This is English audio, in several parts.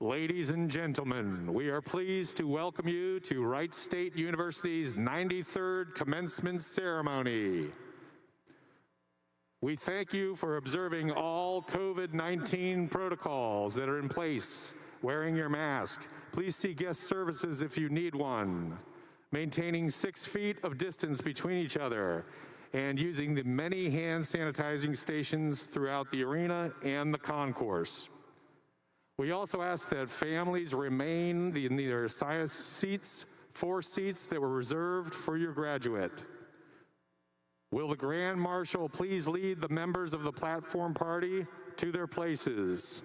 Ladies and gentlemen, we are pleased to welcome you to Wright State University's 93rd commencement ceremony. We thank you for observing all COVID-19 protocols that are in place, wearing your mask. Please see guest services if you need one, maintaining 6 feet of distance between each other, and using the many hand sanitizing stations throughout the arena and the concourse. We also ask that families remain in their assigned seats, 4 seats that were reserved for your graduate. Will the Grand Marshal please lead the members of the platform party to their places?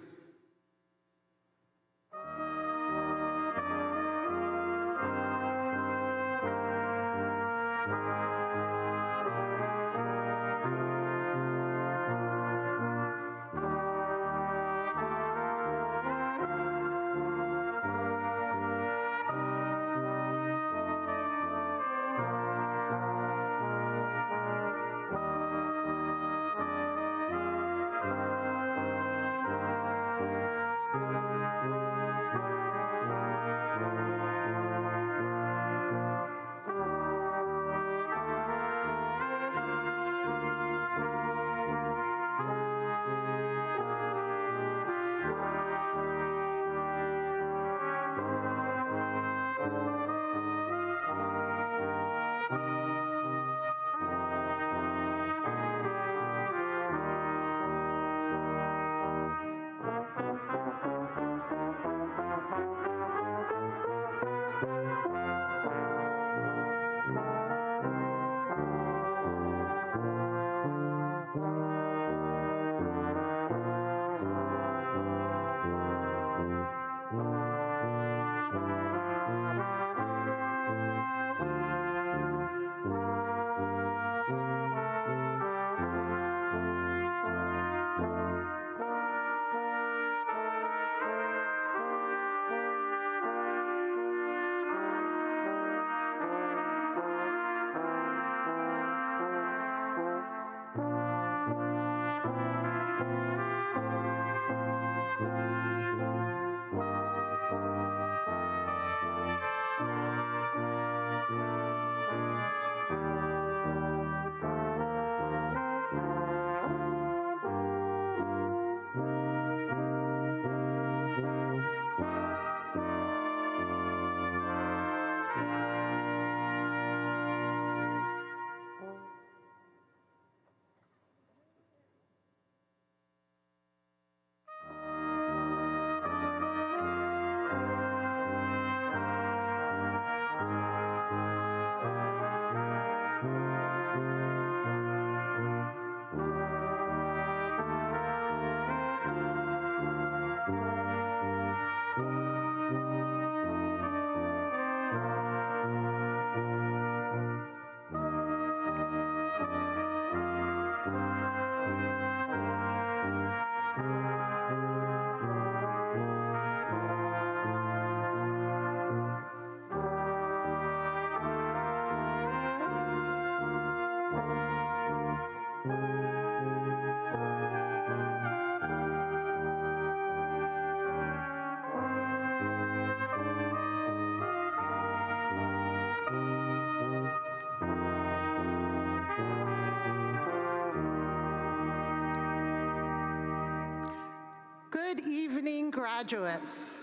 Good evening, graduates.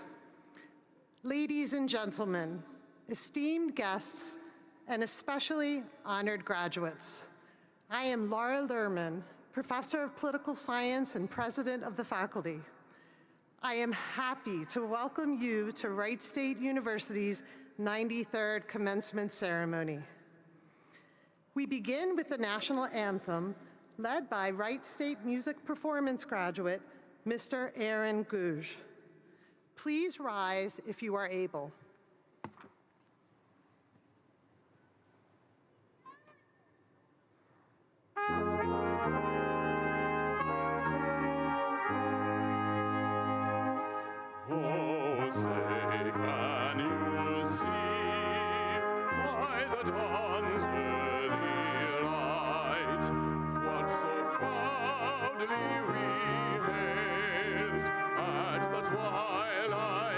Ladies and gentlemen, esteemed guests, and especially honored graduates. I am Laura Lerman, Professor of Political Science and President of the faculty. I am happy to welcome you to Wright State University's 93rd commencement ceremony. We begin with the national anthem led by Wright State Music Performance graduate, Mr. Aaron Gouge. Please rise if you are able. Oh, say, can you see by the dawn's early light what so proudly we hailed at the twilight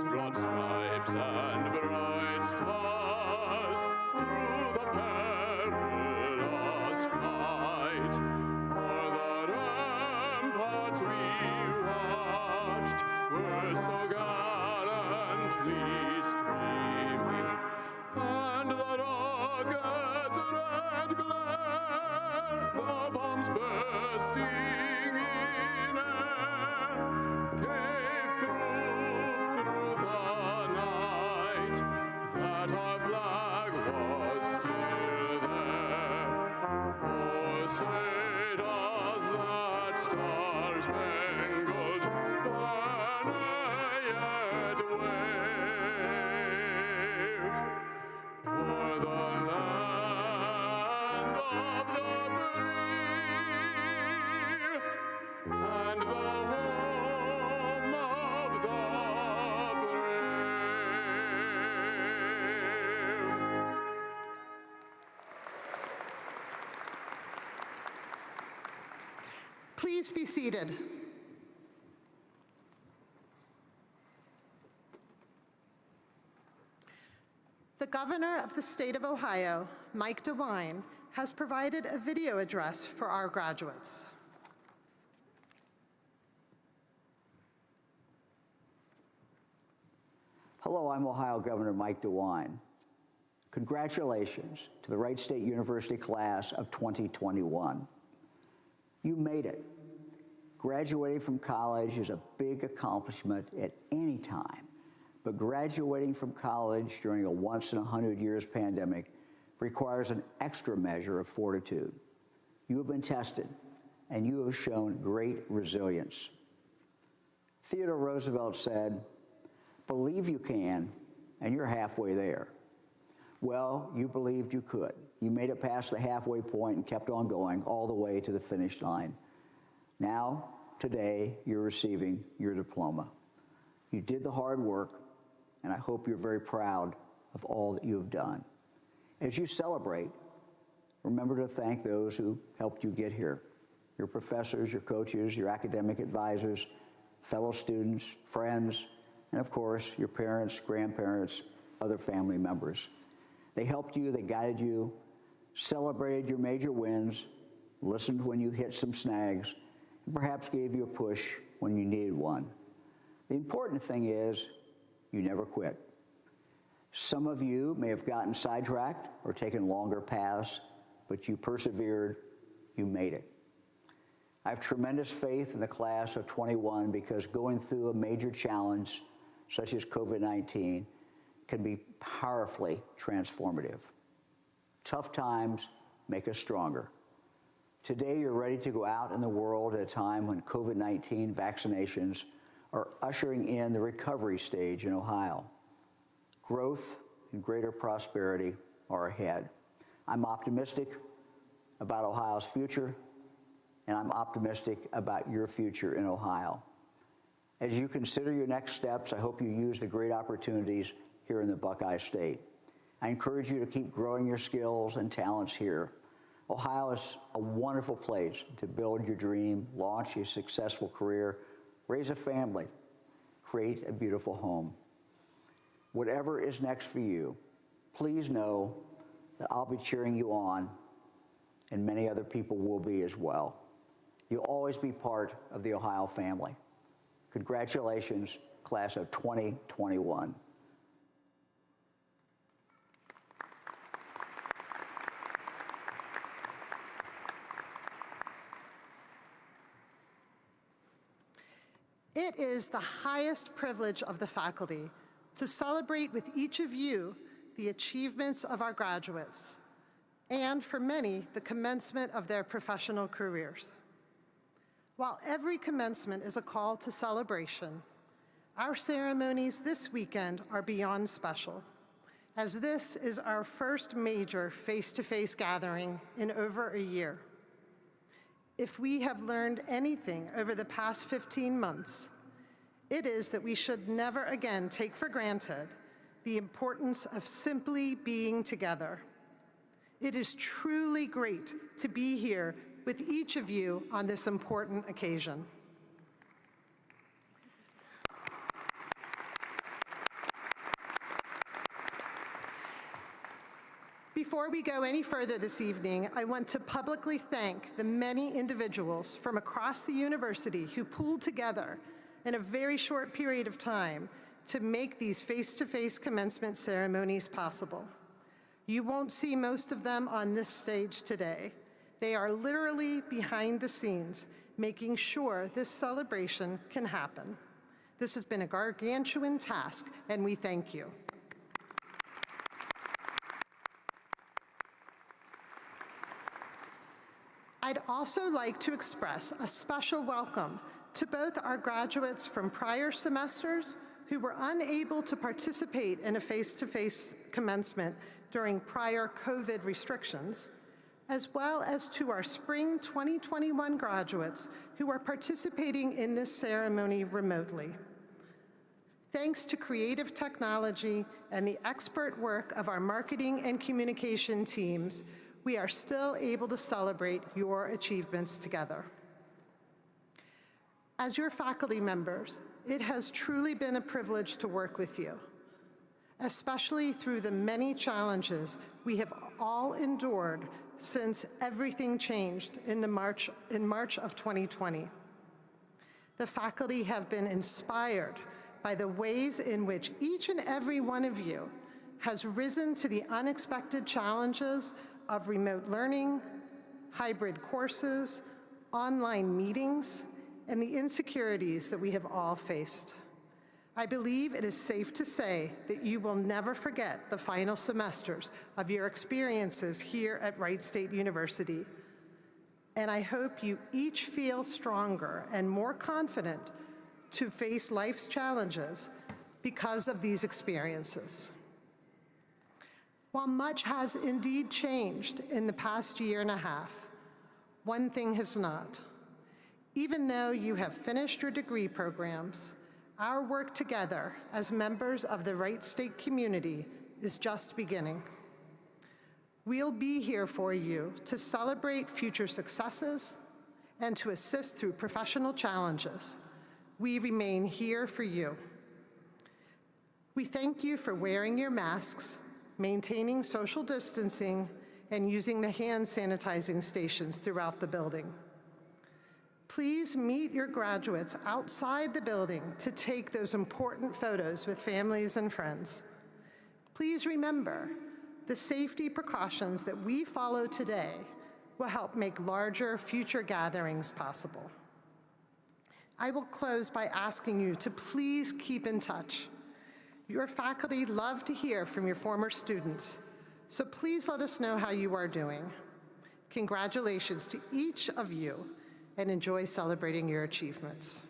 broad stripes and bright stars through the perilous fight. O'er the ramparts we watched were so gallantly streaming, and the rocket red glare, the bombs bursting in air, gave proof through the night that our flag was still there. Oh, say does that star-spangled banner yet wave o'er the land of the free and the home of the brave? Please be seated. The Governor of the State of Ohio, Mike DeWine, has provided a video address for our graduates. Hello, I'm Ohio Governor Mike DeWine. Congratulations to the Wright State University class of 2021. You made it. Graduating from college is a big accomplishment at any time, but graduating from college during a once-in-a-100-years pandemic requires an extra measure of fortitude. You have been tested, and you have shown great resilience. Theodore Roosevelt said, "Believe you can, and you're halfway there." Well, you believed you could. You made it past the halfway point and kept on going all the way to the finish line. Now, today, you're receiving your diploma. You did the hard work, and I hope you're very proud of all that you have done. As you celebrate, remember to thank those who helped you get here. Your professors, your coaches, your academic advisors, fellow students, friends, and of course, your parents, grandparents, other family members. They helped you, they guided you, celebrated your major wins, listened when you hit some snags, and perhaps gave you a push when you needed one. The important thing is you never quit. Some of you may have gotten sidetracked or taken longer paths, but you persevered, you made it. I have tremendous faith in the class of 21 because going through a major challenge such as COVID-19 can be powerfully transformative. Tough times make us stronger. Today, you're ready to go out in the world at a time when COVID-19 vaccinations are ushering in the recovery stage in Ohio. Growth and greater prosperity are ahead. I'm optimistic about Ohio's future, and I'm optimistic about your future in Ohio. As you consider your next steps, I hope you use the great opportunities here in the Buckeye State. I encourage you to keep growing your skills and talents here. Ohio is a wonderful place to build your dream, launch a successful career, raise a family, create a beautiful home. Whatever is next for you, please know that I'll be cheering you on, and many other people will be as well. You'll always be part of the Ohio family. Congratulations, class of 2021. It is the highest privilege of the faculty to celebrate with each of you the achievements of our graduates, and for many, the commencement of their professional careers. While every commencement is a call to celebration, our ceremonies this weekend are beyond special, as this is our first major face-to-face gathering in over a year. If we have learned anything over the past 15 months, it is that we should never again take for granted the importance of simply being together. It is truly great to be here with each of you on this important occasion. Before we go any further this evening, I want to publicly thank the many individuals from across the university who pooled together in a very short period of time to make these face-to-face commencement ceremonies possible. You won't see most of them on this stage today. They are literally behind the scenes, making sure this celebration can happen. This has been a gargantuan task, and we thank you. I'd also like to express a special welcome to both our graduates from prior semesters who were unable to participate in a face-to-face commencement during prior COVID restrictions, as well as to our spring 2021 graduates who are participating in this ceremony remotely. Thanks to creative technology and the expert work of our marketing and communication teams, we are still able to celebrate your achievements together. As your faculty members, it has truly been a privilege to work with you, especially through the many challenges we have all endured since everything changed in March of 2020. The faculty have been inspired by the ways in which each and every one of you has risen to the unexpected challenges of remote learning, hybrid courses, online meetings, and the insecurities that we have all faced. I believe it is safe to say that you will never forget the final semesters of your experiences here at Wright State University. And I hope you each feel stronger and more confident to face life's challenges because of these experiences. While much has indeed changed in the past year and a half, one thing has not. Even though you have finished your degree programs, our work together as members of the Wright State community is just beginning. We'll be here for you to celebrate future successes and to assist through professional challenges. We remain here for you. We thank you for wearing your masks, maintaining social distancing, and using the hand sanitizing stations throughout the building. Please meet your graduates outside the building to take those important photos with families and friends. Please remember, the safety precautions that we follow today will help make larger future gatherings possible. I will close by asking you to please keep in touch. Your faculty love to hear from your former students, so please let us know how you are doing. Congratulations to each of you, and enjoy celebrating your achievements.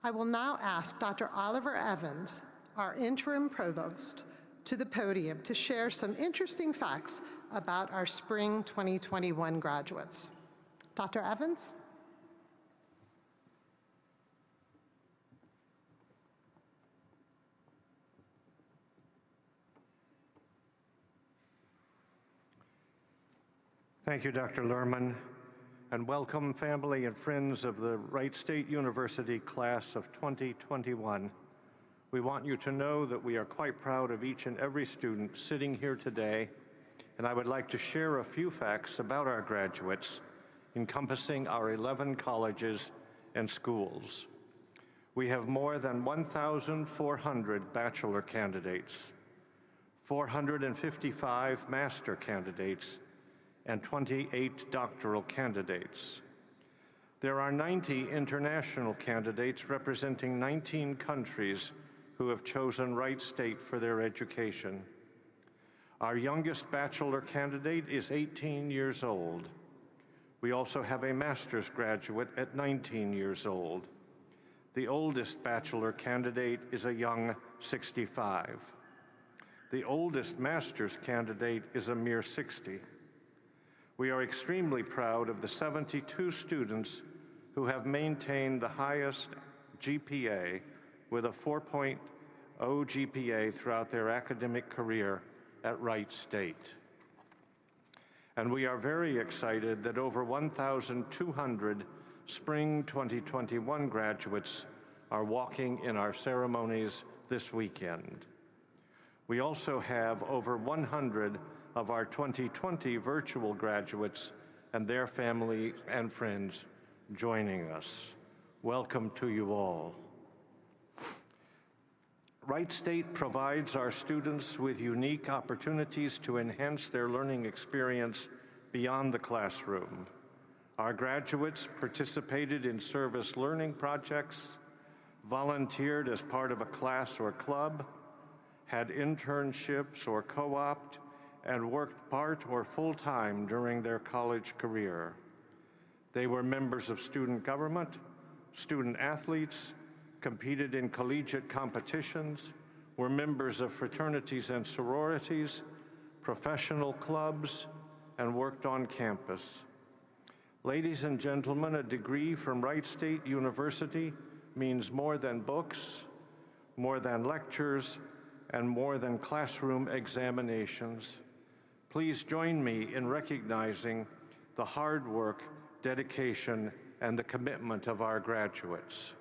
I will now ask Dr. Oliver Evans, our interim provost, to the podium to share some interesting facts about our spring 2021 graduates. Dr. Evans? Thank you, Dr. Lerman, and welcome family and friends of the Wright State University class of 2021. We want you to know that we are quite proud of each and every student sitting here today, and I would like to share a few facts about our graduates, encompassing our 11 colleges and schools. We have more than 1,400 bachelor candidates, 455 master candidates, and 28 doctoral candidates. There are 90 international candidates representing 19 countries who have chosen Wright State for their education. Our youngest bachelor candidate is 18 years old. We also have a master's graduate at 19 years old. The oldest bachelor candidate is a young 65. The oldest master's candidate is a mere 60. We are extremely proud of the 72 students who have maintained the highest GPA with a 4.0 GPA throughout their academic career at Wright State. And we are very excited that over 1,200 spring 2021 graduates are walking in our ceremonies this weekend. We also have over 100 of our 2020 virtual graduates and their family and friends joining us. Welcome to you all. Wright State provides our students with unique opportunities to enhance their learning experience beyond the classroom. Our graduates participated in service learning projects, volunteered as part of a class or club, had internships or co-opted, and worked part or full-time during their college career. They were members of student government, student athletes, competed in collegiate competitions, were members of fraternities and sororities, professional clubs, and worked on campus. Ladies and gentlemen, a degree from Wright State University means more than books, more than lectures, and more than classroom examinations. Please join me in recognizing the hard work, dedication, and the commitment of our graduates.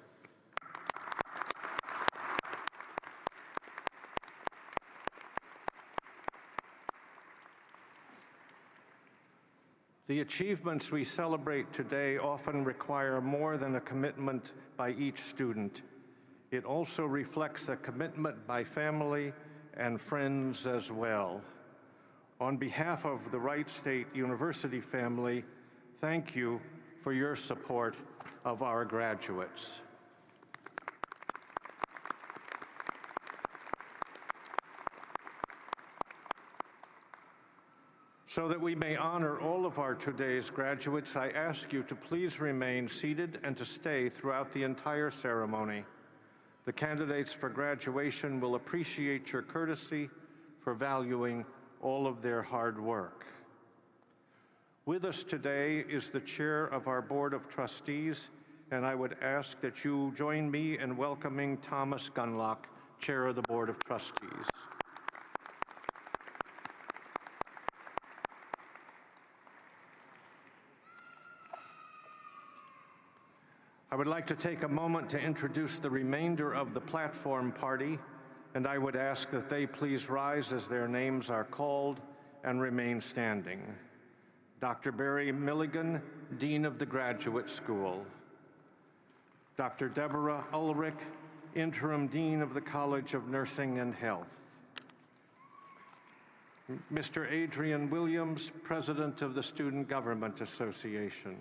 The achievements we celebrate today often require more than a commitment by each student. It also reflects a commitment by family and friends as well. On behalf of the Wright State University family, thank you for your support of our graduates. So that we may honor all of our today's graduates, I ask you to please remain seated and to stay throughout the entire ceremony. The candidates for graduation will appreciate your courtesy for valuing all of their hard work. With us today is the chair of our Board of Trustees, and I would ask that you join me in welcoming Thomas Gunlock, chair of the Board of Trustees. I would like to take a moment to introduce the remainder of the platform party, and I would ask that they please rise as their names are called and remain standing. Dr. Barry Milligan, Dean of the Graduate School. Dr. Deborah Ulrich, Interim Dean of the College of Nursing and Health. Mr. Adrian Williams, President of the Student Government Association.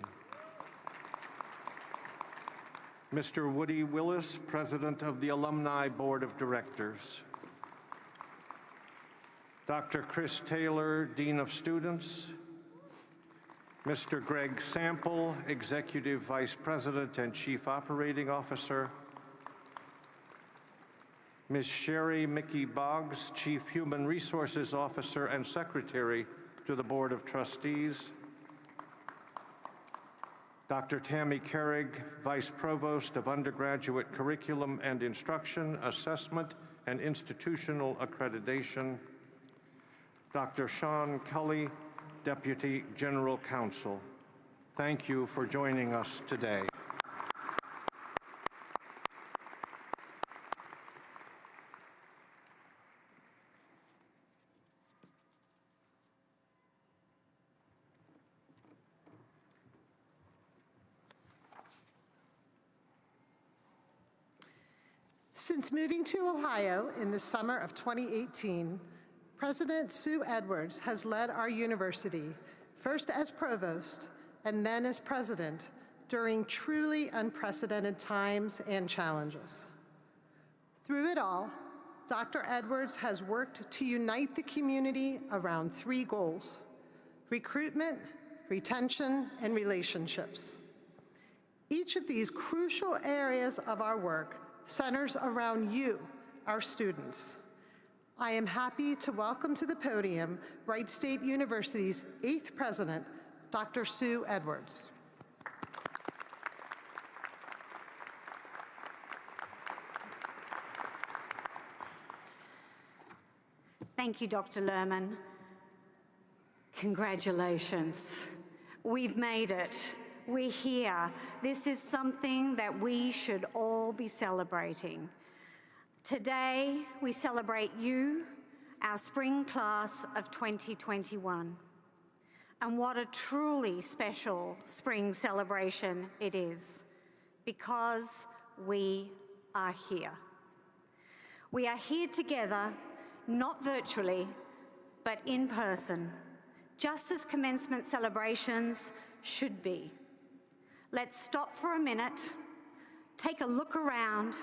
Mr. Woody Willis, President of the Alumni Board of Directors. Dr. Chris Taylor, Dean of Students. Mr. Greg Sample, Executive Vice President and Chief Operating Officer. Ms. Sherry Mickey Boggs, Chief Human Resources Officer and Secretary to the Board of Trustees. Dr. Tammy Carrig, Vice Provost of Undergraduate Curriculum and Instruction, Assessment and Institutional Accreditation. Dr. Sean Cully, Deputy General Counsel. Thank you for joining us today. Since moving to Ohio in the summer of 2018, President Sue Edwards has led our university, first as provost and then as president, during truly unprecedented times and challenges. Through it all, Dr. Edwards has worked to unite the community around three goals: recruitment, retention, and relationships. Each of these crucial areas of our work centers around you, our students. I am happy to welcome to the podium Wright State University's 8th president, Dr. Sue Edwards. Thank you, Dr. Lerman. Congratulations. We've made it. We're here. This is something that we should all be celebrating. Today, we celebrate you our spring class of 2021. And what a truly special spring celebration it is, because we are here. We are here together, not virtually, but in person, just as commencement celebrations should be. Let's stop for a minute, take a look around,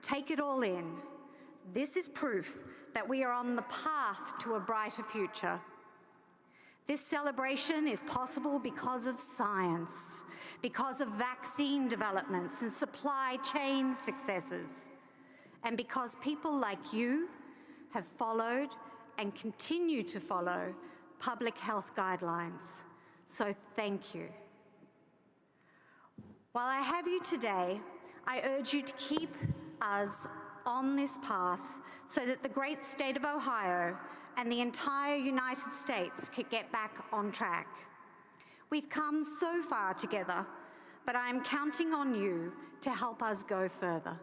take it all in. This is proof that we are on the path to a brighter future. This celebration is possible because of science, because of vaccine developments and supply chain successes, and because people like you have followed and continue to follow public health guidelines. So thank you. While I have you today, I urge you to keep us on this path so that the great state of Ohio and the entire United States could get back on track. We've come so far together, but I am counting on you to help us go further.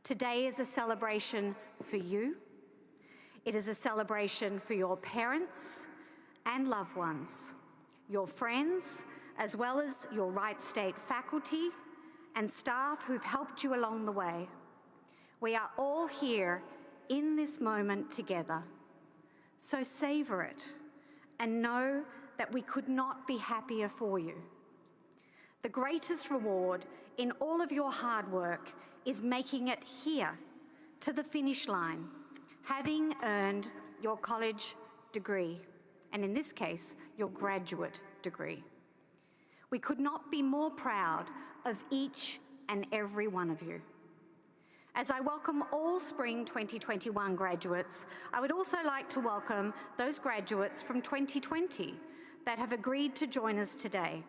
Today is a celebration for you. It is a celebration for your parents and loved ones, your friends, as well as your Wright State faculty and staff who've helped you along the way. We are all here in this moment together. So savor it and know that we could not be happier for you. The greatest reward in all of your hard work is making it here to the finish line, having earned your college degree, and in this case, your graduate degree. We could not be more proud of each and every one of you. As I welcome all Spring 2021 graduates, I would also like to welcome those graduates from 2020 that have agreed to join us today.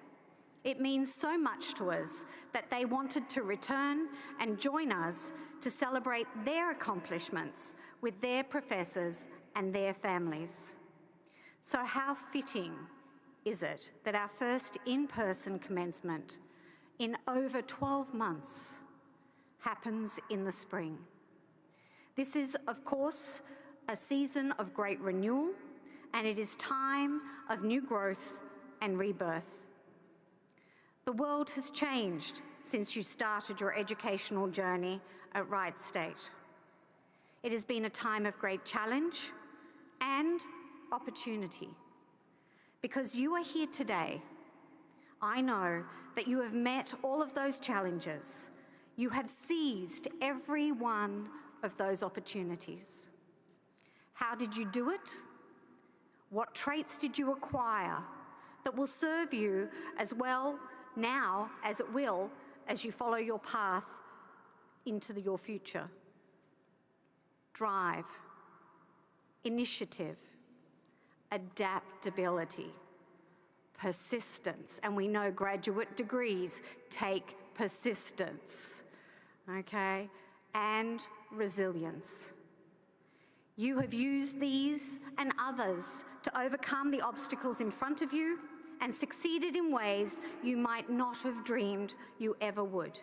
It means so much to us that they wanted to return and join us to celebrate their accomplishments with their professors and their families. So how fitting is it that our first in-person commencement in over 12 months happens in the spring? This is, of course, a season of great renewal, and it is time of new growth and rebirth. The world has changed since you started your educational journey at Wright State. It has been a time of great challenge and opportunity. Because you are here today, I know that you have met all of those challenges. You have seized every one of those opportunities. How did you do it? What traits did you acquire that will serve you as well now as it will as you follow your path into your future? Drive, initiative, adaptability, persistence, and we know graduate degrees take persistence, okay, and resilience. You have used these and others to overcome the obstacles in front of you and succeeded in ways you might not have dreamed you ever would.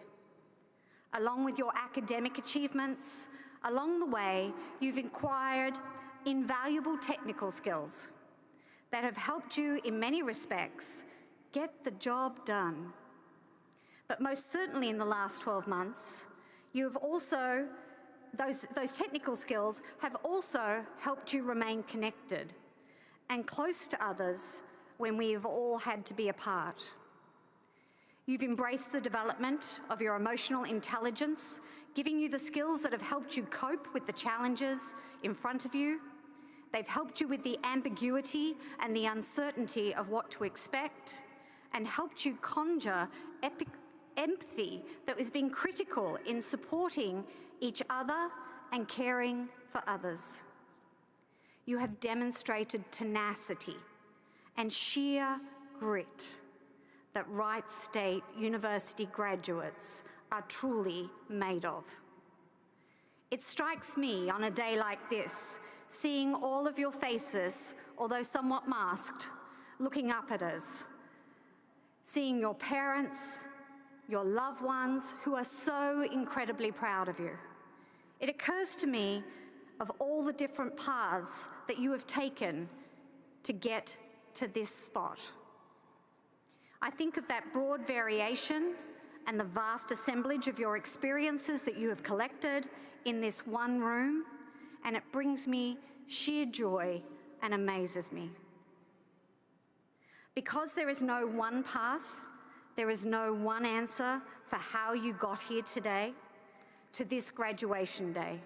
Along with your academic achievements, along the way, you've acquired invaluable technical skills that have helped you in many respects get the job done. But most certainly in the last 12 months, you have also, those technical skills have also helped you remain connected and close to others when we have all had to be apart. You've embraced the development of your emotional intelligence, giving you the skills that have helped you cope with the challenges in front of you. They've helped you with the ambiguity and the uncertainty of what to expect, and helped you conjure empathy that has been critical in supporting each other and caring for others. You have demonstrated tenacity and sheer grit that Wright State University graduates are truly made of. It strikes me on a day like this, seeing all of your faces, although somewhat masked, looking up at us, seeing your parents, your loved ones who are so incredibly proud of you. It occurs to me of all the different paths that you have taken to get to this spot. I think of that broad variation and the vast assemblage of your experiences that you have collected in this one room, and it brings me sheer joy and amazes me. Because there is no one path, there is no one answer for how you got here today, to this graduation day.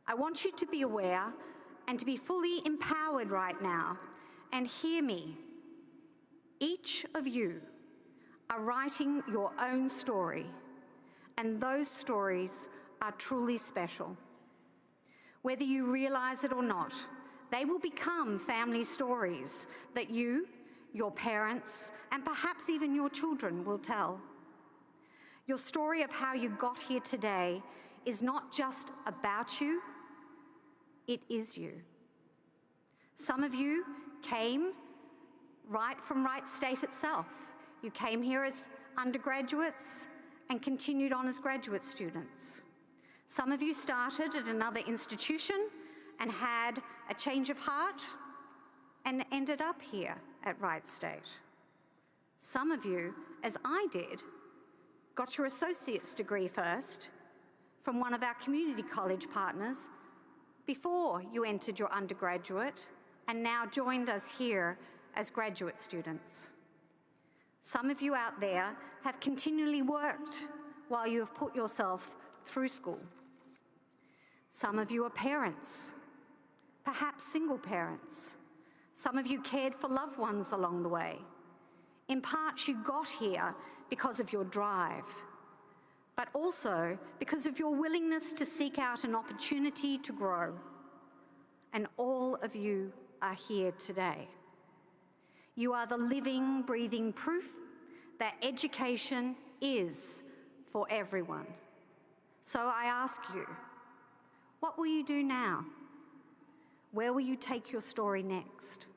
I want you to be aware and to be fully empowered right now, and hear me. Each of you are writing your own story, and those stories are truly special. Whether you realize it or not, they will become family stories that you, your parents, and perhaps even your children will tell. Your story of how you got here today is not just about you, it is you. Some of you came right from Wright State itself. You came here as undergraduates and continued on as graduate students. Some of you started at another institution and had a change of heart and ended up here at Wright State. Some of you, as I did, got your associate's degree first from one of our community college partners before you entered your undergraduate, and now joined us here as graduate students. Some of you out there have continually worked while you have put yourself through school. Some of you are parents, perhaps single parents. Some of you cared for loved ones along the way. In part, you got here because of your drive, but also because of your willingness to seek out an opportunity to grow. And all of you are here today. You are the living, breathing proof that education is for everyone. So I ask you, what will you do now? Where will you take your story next?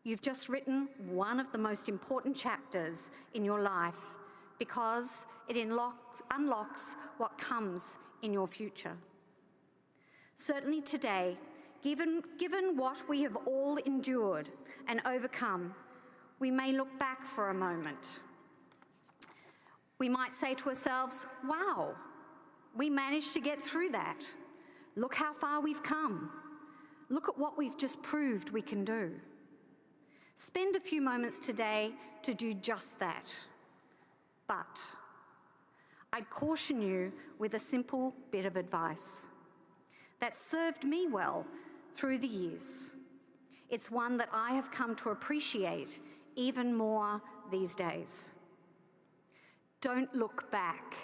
You've just written one of the most important chapters in your life because it unlocks what comes in your future. Certainly today, given what we have all endured and overcome, we may look back for a moment. We might say to ourselves, wow, we managed to get through that. Look how far we've come. Look at what we've just proved we can do. Spend a few moments today to do just that. But I'd caution you with a simple bit of advice that served me well through the years. It's one that I have come to appreciate even more these days. Don't look back.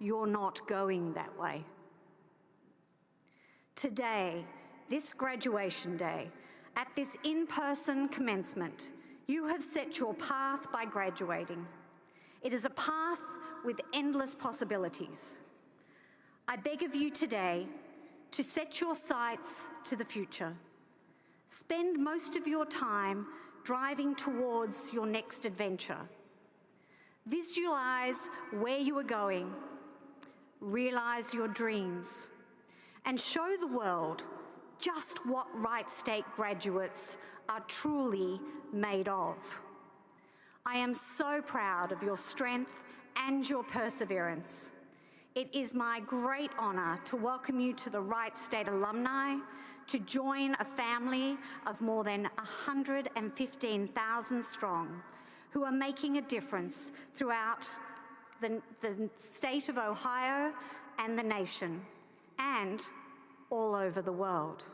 You're not going that way. Today, this graduation day, at this in-person commencement, you have set your path by graduating. It is a path with endless possibilities. I beg of you today to set your sights to the future. Spend most of your time driving towards your next adventure. Visualize where you are going, realize your dreams, and show the world just what Wright State graduates are truly made of. I am so proud of your strength and your perseverance. It is my great honor to welcome you to the Wright State alumni, to join a family of more than 115,000 strong who are making a difference throughout the state of Ohio and the nation, and all over the world.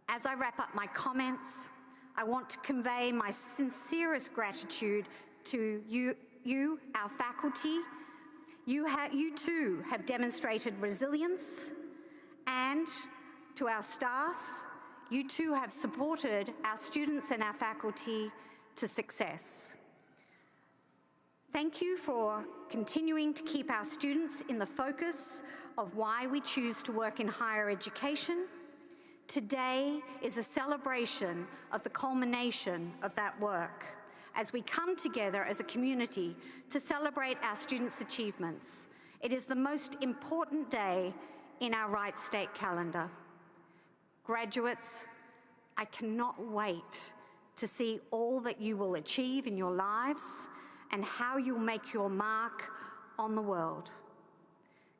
As I wrap up my comments, I want to convey my sincerest gratitude to you, our faculty. You too have demonstrated resilience, and to our staff, you too have supported our students and our faculty to success. Thank you for continuing to keep our students in the focus of why we choose to work in higher education. Today is a celebration of the culmination of that work as we come together as a community to celebrate our students' achievements. It is the most important day in our Wright State calendar. Graduates, I cannot wait to see all that you will achieve in your lives and how you'll make your mark on the world.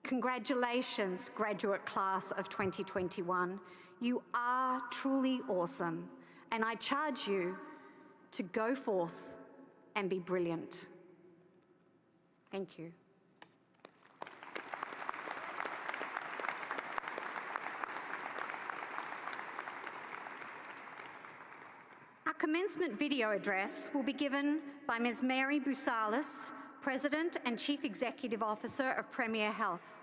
Congratulations, graduate class of 2021. You are truly awesome, and I charge you to go forth and be brilliant. Thank you. Our commencement video address will be given by Ms. Mary Bousalis, President and Chief Executive Officer of Premier Health.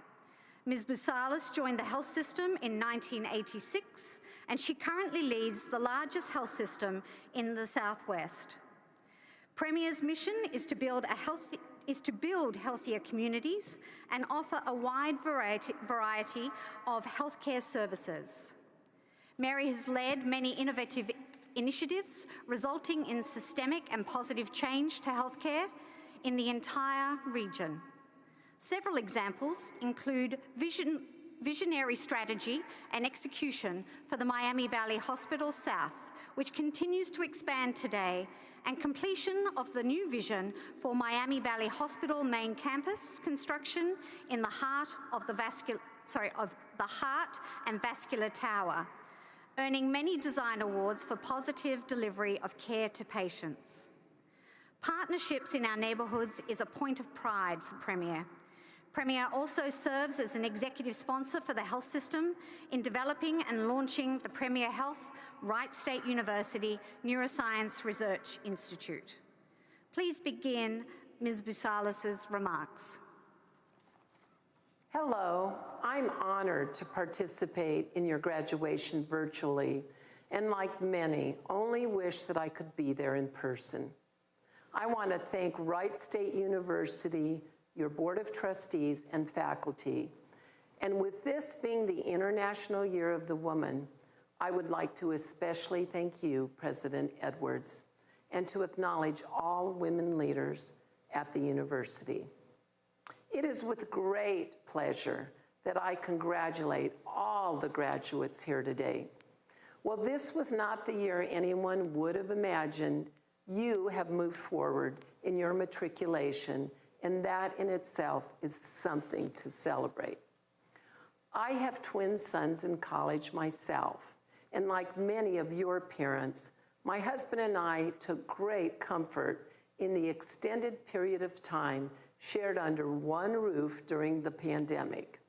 Ms. Bousalis joined the health system in 1986, and she currently leads the largest health system in the Southwest. Premier's mission is to build healthier communities and offer a wide variety of healthcare services. Mary has led many innovative initiatives resulting in systemic and positive change to healthcare in the entire region. Several examples include visionary strategy and execution for the Miami Valley Hospital South, which continues to expand today, and completion of the new vision for Miami Valley Hospital main campus construction in the heart of the Heart and Vascular Tower, earning many design awards for positive delivery of care to patients. Partnerships in our neighbourhoods is a point of pride for Premier. Premier also serves as an executive sponsor for the health system in developing and launching the Premier Health Wright State University Neuroscience Research Institute. Please begin Ms. Bousalis' remarks. Hello, I'm honored to participate in your graduation virtually, and like many, only wish that I could be there in person. I want to thank Wright State University, your Board of Trustees, and faculty. And with this being the International Year of the Woman, I would like to especially thank you, President Edwards, and to acknowledge all women leaders at the university. It is with great pleasure that I congratulate all the graduates here today. Well, this was not the year anyone would have imagined. You have moved forward in your matriculation, and that in itself is something to celebrate. I have twin sons in college myself, and like many of your parents, my husband and I took great comfort in the extended period of time shared under one roof during the pandemic.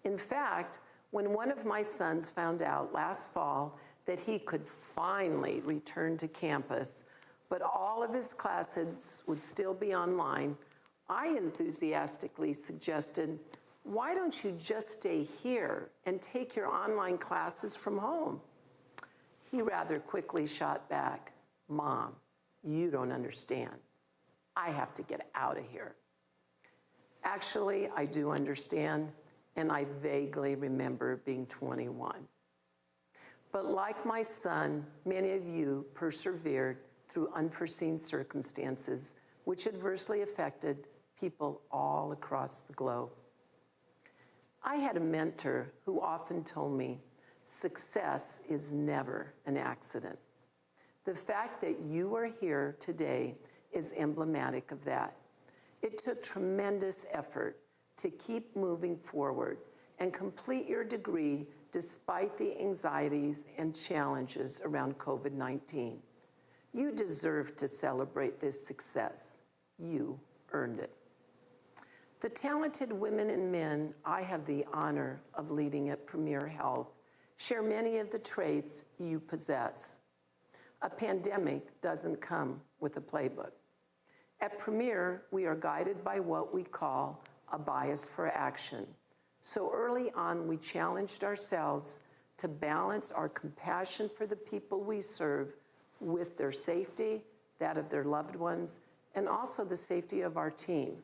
In fact, when one of my sons found out last fall that he could finally return to campus, but all of his classes would still be online, I enthusiastically suggested, why don't you just stay here and take your online classes from home? He rather quickly shot back, Mom, you don't understand. I have to get out of here. Actually, I do understand, and I vaguely remember being 21. But like my son, many of you persevered through unforeseen circumstances which adversely affected people all across the globe. I had a mentor who often told me, success is never an accident. The fact that you are here today is emblematic of that. It took tremendous effort to keep moving forward and complete your degree despite the anxieties and challenges around COVID-19. You deserve to celebrate this success. You earned it. The talented women and men I have the honor of leading at Premier Health share many of the traits you possess. A pandemic doesn't come with a playbook. At Premier, we are guided by what we call a bias for action. So early on, we challenged ourselves to balance our compassion for the people we serve with their safety, that of their loved ones, and also the safety of our team.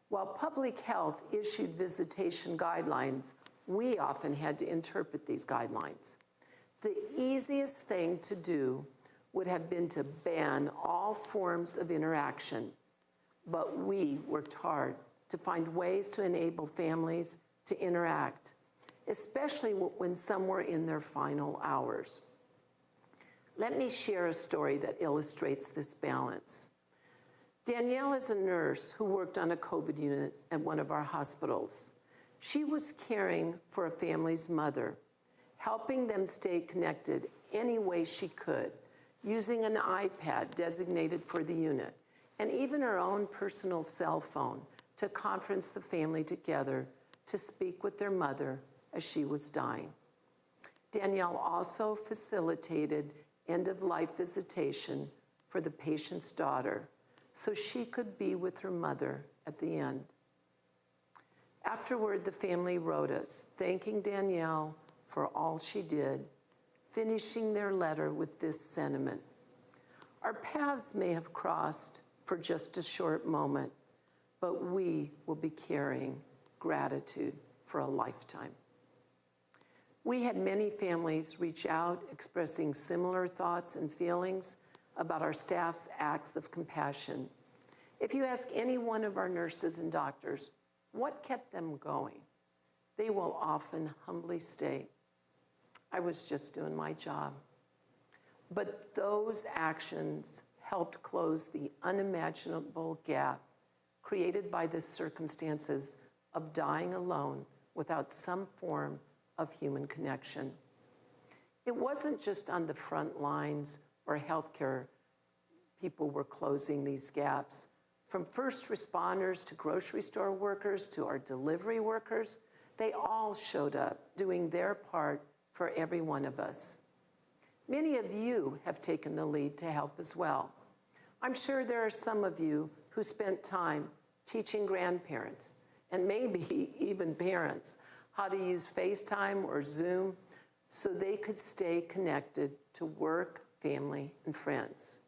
While public health issued visitation guidelines, we often had to interpret these guidelines. The easiest thing to do would have been to ban all forms of interaction, but we worked hard to find ways to enable families to interact. especially when some were in their final hours. Let me share a story that illustrates this balance. Danielle is a nurse who worked on a COVID unit at one of our hospitals. She was caring for a family's mother, helping them stay connected any way she could, using an iPad designated for the unit, and even her own personal cell phone to conference the family together to speak with their mother as she was dying. Danielle also facilitated end-of-life visitation for the patient's daughter so she could be with her mother at the end. Afterward, the family wrote us, thanking Danielle for all she did, finishing their letter with this sentiment. Our paths may have crossed for just a short moment, but we will be carrying gratitude for a lifetime. We had many families reach out expressing similar thoughts and feelings about our staff's acts of compassion. If you ask any one of our nurses and doctors what kept them going, they will often humbly state, I was just doing my job. But those actions helped close the unimaginable gap created by the circumstances of dying alone without some form of human connection. It wasn't just on the front lines where healthcare people were closing these gaps. From first responders to grocery store workers to our delivery workers, they all showed up doing their part for every one of us. Many of you have taken the lead to help as well. I'm sure there are some of you who spent time teaching grandparents and maybe even parents how to use FaceTime or Zoom so they could stay connected to work, family, and friends.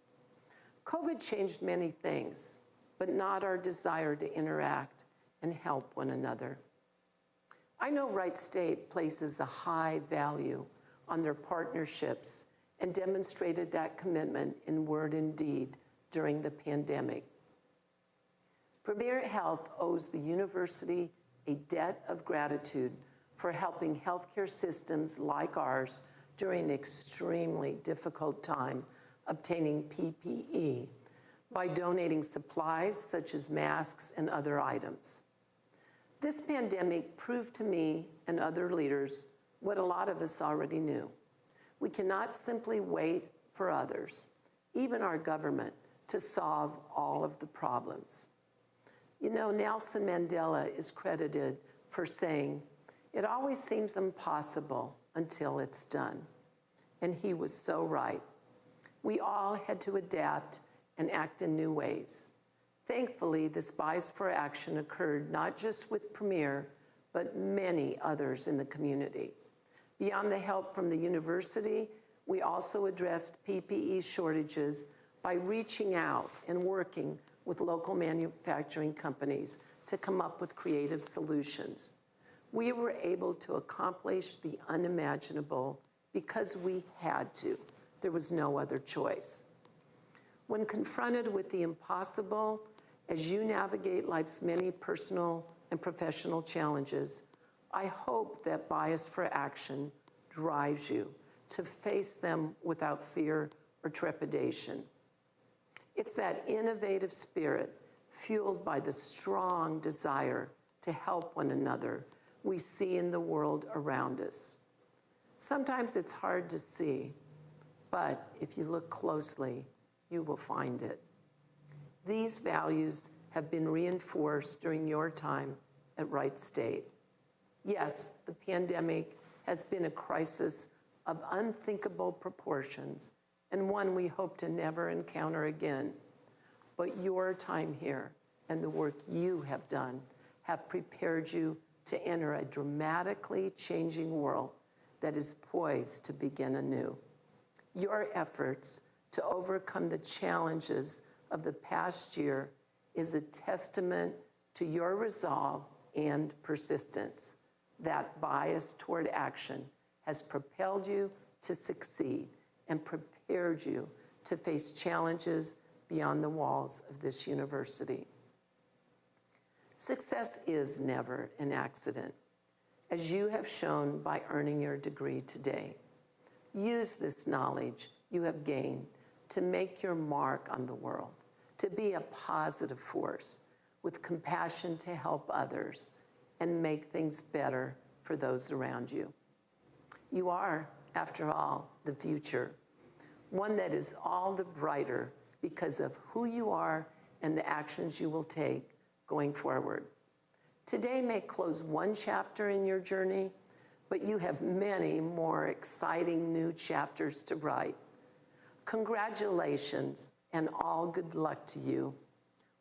COVID changed many things, but not our desire to interact and help one another. I know Wright State places a high value on their partnerships and demonstrated that commitment in word and deed during the pandemic. Premier Health owes the university a debt of gratitude for helping healthcare systems like ours during an extremely difficult time obtaining PPE by donating supplies such as masks and other items. This pandemic proved to me and other leaders what a lot of us already knew. We cannot simply wait for others, even our government, to solve all of the problems. You know, Nelson Mandela is credited for saying, "It always seems impossible until it's done." And he was so right. We all had to adapt and act in new ways. Thankfully, this Bias for Action occurred not just with Premier, but many others in the community. Beyond the help from the university, we also addressed PPE shortages by reaching out and working with local manufacturing companies to come up with creative solutions. We were able to accomplish the unimaginable because we had to. There was no other choice. When confronted with the impossible, as you navigate life's many personal and professional challenges, I hope that Bias for Action drives you to face them without fear or trepidation. It's that innovative spirit, fueled by the strong desire to help one another, we see in the world around us. Sometimes it's hard to see, but if you look closely, you will find it. These values have been reinforced during your time at Wright State. Yes, the pandemic has been a crisis of unthinkable proportions and one we hope to never encounter again. But your time here and the work you have done have prepared you to enter a dramatically changing world that is poised to begin anew. Your efforts to overcome the challenges of the past year is a testament to your resolve and persistence. That bias toward action has propelled you to succeed and prepared you to face challenges beyond the walls of this university. Success is never an accident. as you have shown by earning your degree today. Use this knowledge you have gained to make your mark on the world, to be a positive force with compassion to help others and make things better for those around you. You are, after all, the future, one that is all the brighter because of who you are and the actions you will take going forward. Today may close one chapter in your journey, but you have many more exciting new chapters to write. Congratulations and all good luck to you.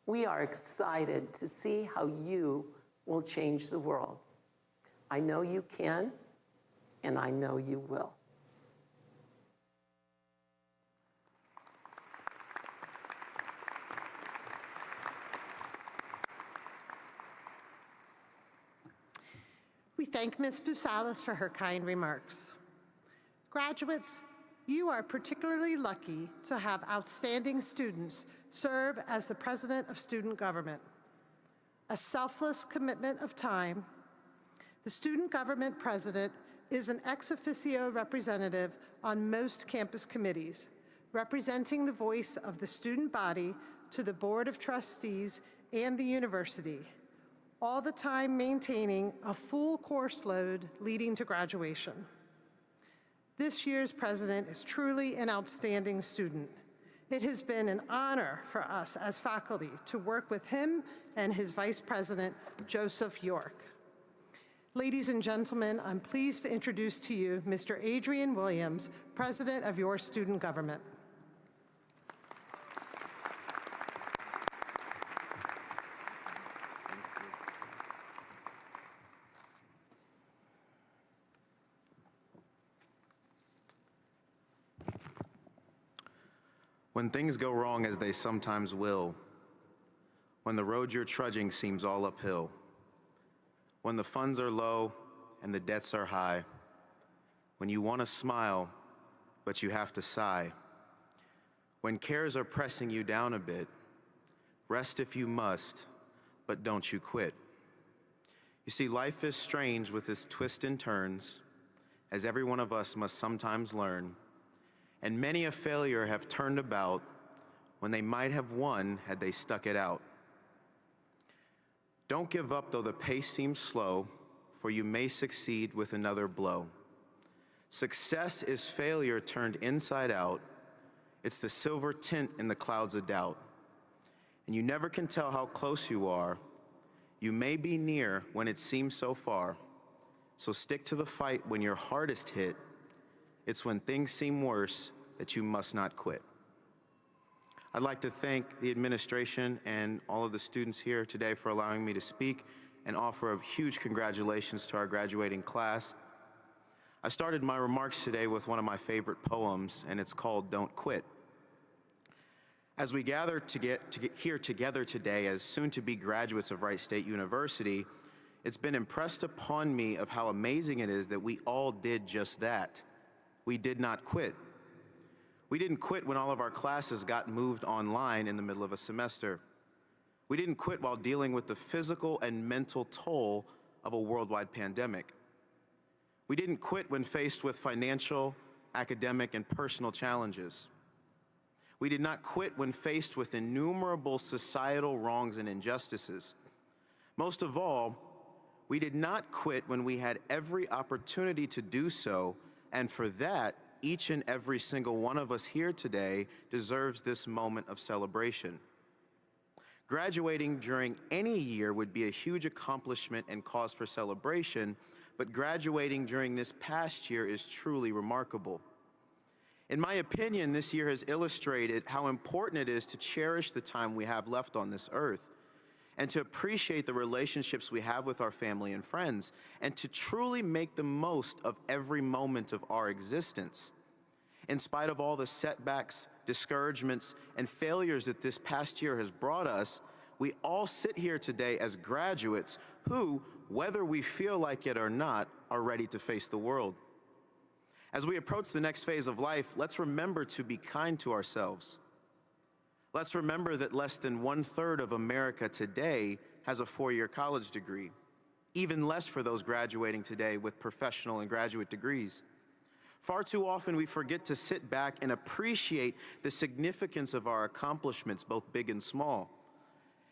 We are excited to see how you will change the world. I know you can, and I know you will. We thank Ms. Busalis for her kind remarks. Graduates, you are particularly lucky to have outstanding students serve as the President of Student Government. A selfless commitment of time, the Student Government President is an ex officio representative on most campus committees, representing the voice of the student body to the Board of Trustees and the university, all the time maintaining a full course load leading to graduation. This year's president is truly an outstanding student. It has been an honor for us as faculty to work with him and his vice president, Joseph York. Ladies and gentlemen, I'm pleased to introduce to you Mr. Adrian Williams, president of your student government. When things go wrong, as they sometimes will, when the road you're trudging seems all uphill, when the funds are low and the debts are high, when you want to smile, but you have to sigh, when cares are pressing you down a bit, rest if you must, but don't you quit. You see, life is strange with its twists and turns, as every one of us must sometimes learn, and many a failure have turned about when they might have won had they stuck it out. Don't give up though the pace seems slow, for you may succeed with another blow. Success is failure turned inside out. It's the silver tint in the clouds of doubt. And you never can tell how close you are. You may be near when it seems so far. So stick to the fight when you're hardest hit. It's when things seem worse that you must not quit. I'd like to thank the administration and all of the students here today for allowing me to speak and offer a huge congratulations to our graduating class. I started my remarks today with one of my favorite poems, and it's called Don't Quit. As we gather to get here together today as soon-to-be graduates of Wright State University, it's been impressed upon me of how amazing it is that we all did just that. We did not quit. We didn't quit when all of our classes got moved online in the middle of a semester. We didn't quit while dealing with the physical and mental toll of a worldwide pandemic. We didn't quit when faced with financial, academic, and personal challenges. We did not quit when faced with innumerable societal wrongs and injustices. Most of all, we did not quit when we had every opportunity to do so, and for that, each and every single one of us here today deserves this moment of celebration. Graduating during any year would be a huge accomplishment and cause for celebration, but graduating during this past year is truly remarkable. In my opinion, this year has illustrated how important it is to cherish the time we have left on this earth, and to appreciate the relationships we have with our family and friends, and to truly make the most of every moment of our existence. In spite of all the setbacks, discouragements, and failures that this past year has brought us, we all sit here today as graduates who, whether we feel like it or not, are ready to face the world. As we approach the next phase of life, let's remember to be kind to ourselves. Let's remember that less than 1/3 of America today has a 4-year college degree. even less for those graduating today with professional and graduate degrees. Far too often we forget to sit back and appreciate the significance of our accomplishments, both big and small.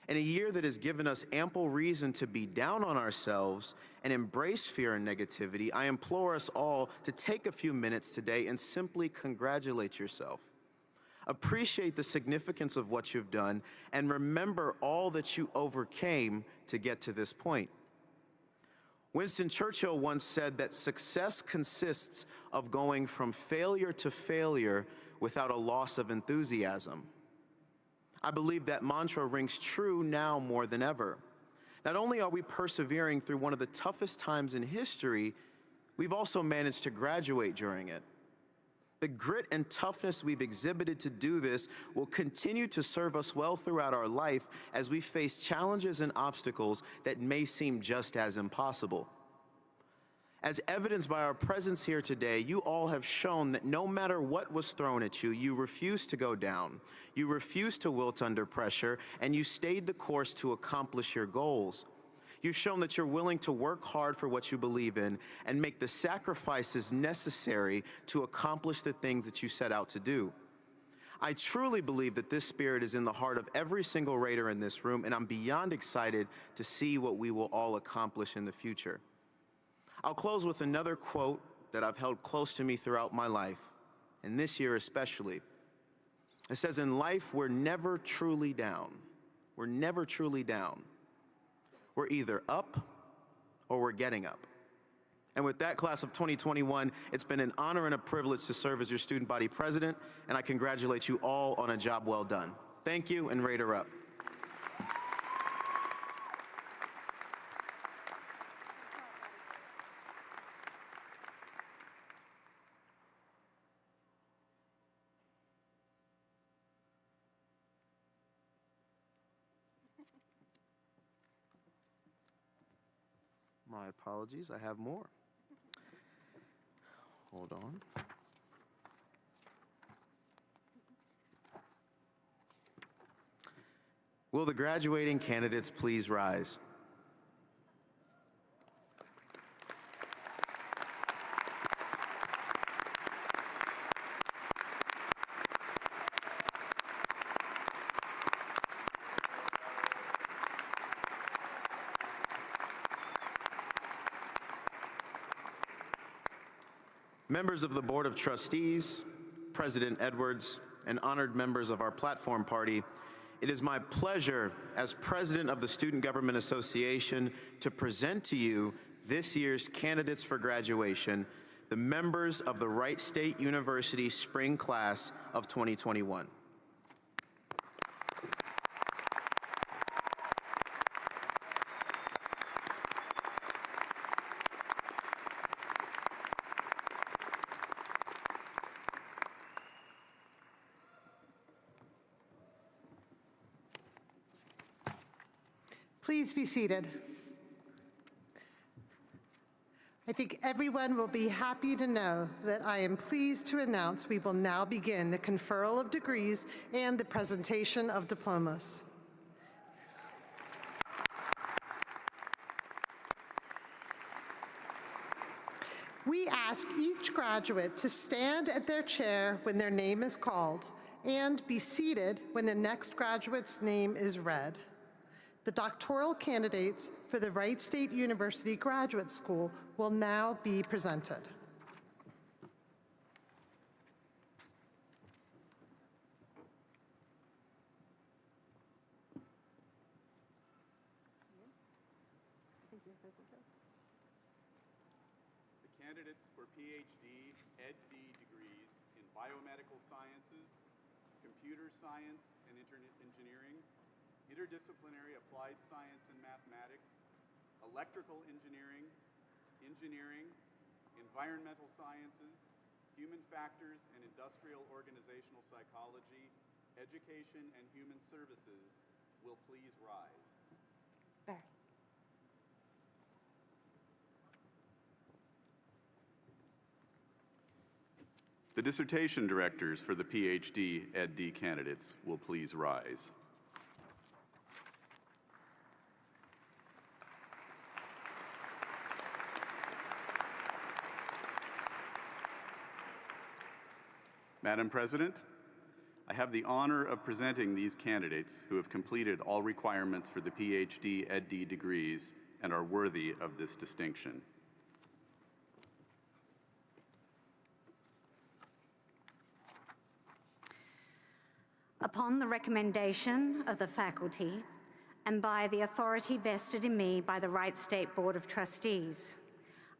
In a year that has given us ample reason to be down on ourselves and embrace fear and negativity, I implore us all to take a few minutes today and simply congratulate yourself. Appreciate the significance of what you've done and remember all that you overcame to get to this point. Winston Churchill once said that success consists of going from failure to failure without a loss of enthusiasm. I believe that mantra rings true now more than ever. Not only are we persevering through one of the toughest times in history, we've also managed to graduate during it. The grit and toughness we've exhibited to do this will continue to serve us well throughout our life as we face challenges and obstacles that may seem just as impossible. As evidenced by our presence here today, you all have shown that no matter what was thrown at you, you refused to go down, you refused to wilt under pressure, and you stayed the course to accomplish your goals. You've shown that you're willing to work hard for what you believe in and make the sacrifices necessary to accomplish the things that you set out to do. I truly believe that this spirit is in the heart of every single Raider in this room, and I'm beyond excited to see what we will all accomplish in the future. I'll close with another quote that I've held close to me throughout my life, and this year especially. It says, "In life, we're never truly down. We're never truly down. We're either up or we're getting up." And with that, class of 2021, it's been an honor and a privilege to serve as your student body president, and I congratulate you all on a job well done. Thank you, and Raider up. My apologies, I have more. Hold on. Will the graduating candidates please rise? Members of the Board of Trustees, President Edwards, and honored members of our platform party, it is my pleasure as President of the Student Government Association to present to you this year's candidates for graduation, the members of the Wright State University Spring Class of 2021. Please be seated. I think everyone will be happy to know that I am pleased to announce we will now begin the conferral of degrees and the presentation of diplomas. We ask each graduate to stand at their chair when their name is called and be seated when the next graduate's name is read. The doctoral candidates for the Wright State University Graduate School will now be presented. The candidates for PhD, Ed.D. degrees in biomedical sciences, computer science and engineering, interdisciplinary applied science and mathematics, electrical engineering, engineering, environmental sciences, human factors and industrial organizational psychology, education and human services will please rise. Barry. The dissertation directors for the PhD, Ed.D. candidates will please rise. Madam President, I have the honor of presenting these candidates who have completed all requirements for the PhD EdD degrees and are worthy of this distinction. Upon the recommendation of the faculty and by the authority vested in me by the Wright State Board of Trustees,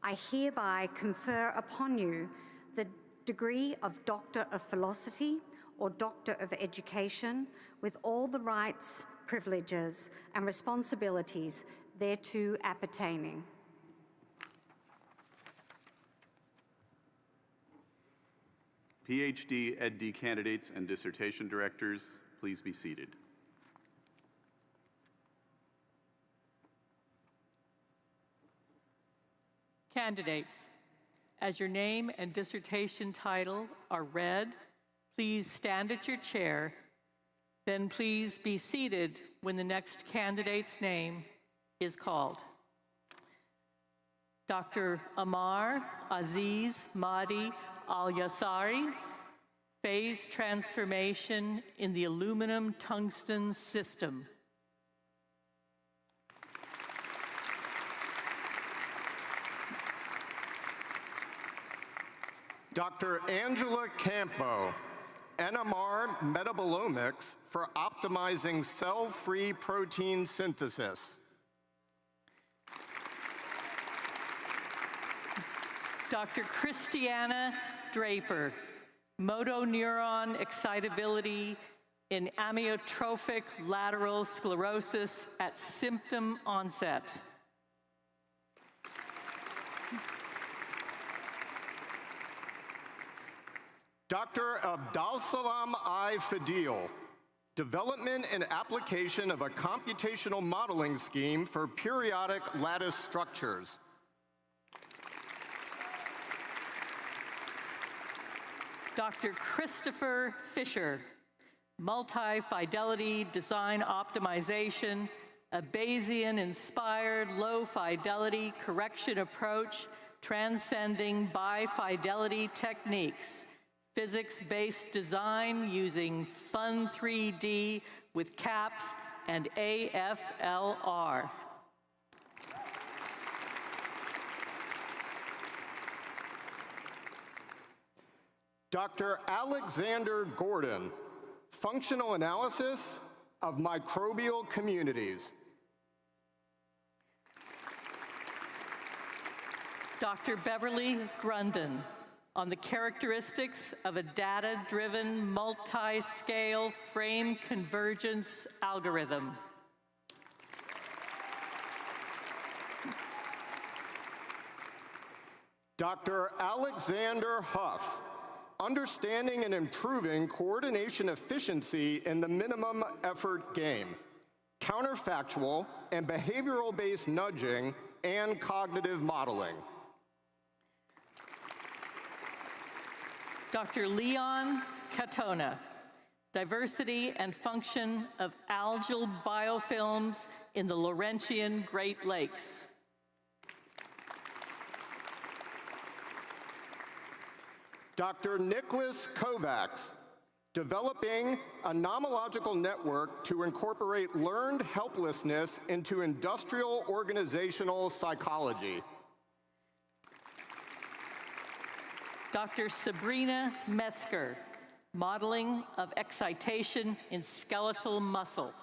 I hereby confer upon you the degree of Doctor of Philosophy or Doctor of Education with all the rights, privileges, and responsibilities thereto appertaining. PhD EdD candidates and dissertation directors, please be seated. Candidates, as your name and dissertation title are read, please stand at your chair, then please be seated when the next candidate's name is called. Dr. Amar Aziz Mahdi Al-Yassari, phase transformation in the aluminum tungsten system. Dr. Angela Campo, NMR Metabolomics for optimizing cell-free protein synthesis. Dr. Christiana Draper, motoneuron excitability in amyotrophic lateral sclerosis at symptom onset. Dr. Abdalsalam I. Fadil, development and application of a computational modeling scheme for periodic lattice structures. Dr. Christopher Fisher, multi-fidelity design optimization, a Bayesian-inspired low-fidelity correction approach transcending bi-fidelity techniques, physics-based design using Fun3D with CAPS and AFLR. Dr. Alexander Gordon, functional analysis of microbial communities. Dr. Beverly Grunden, on the characteristics of a data-driven multi-scale frame convergence algorithm. Dr. Alexander Huff, understanding and improving coordination efficiency in the minimum effort game, counterfactual and behavioral-based nudging and cognitive modeling. Dr. Leon Katona, diversity and function of algal biofilms in the Laurentian Great Lakes. Dr. Nicholas Kovacs, developing a nomological network to incorporate learned helplessness into industrial organizational psychology. Dr. Sabrina Metzger, modeling of excitation in skeletal muscle.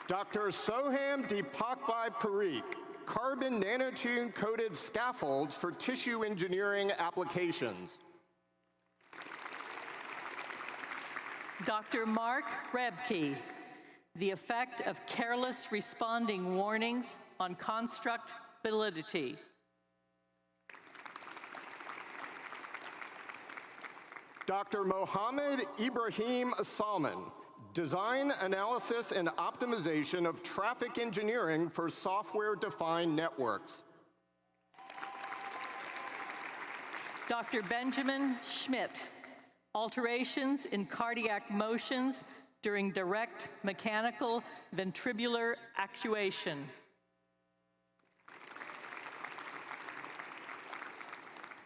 Dr. Soham Deepakbhai Parikh, carbon nanotube-coated scaffolds for tissue engineering applications. Dr. Mark Rebke, the effect of careless responding warnings on construct validity. Dr. Mohammed Ibrahim Salman, design, analysis, and optimization of traffic engineering for software-defined networks. Dr. Benjamin Schmidt, alterations in cardiac motions during direct mechanical ventricular actuation.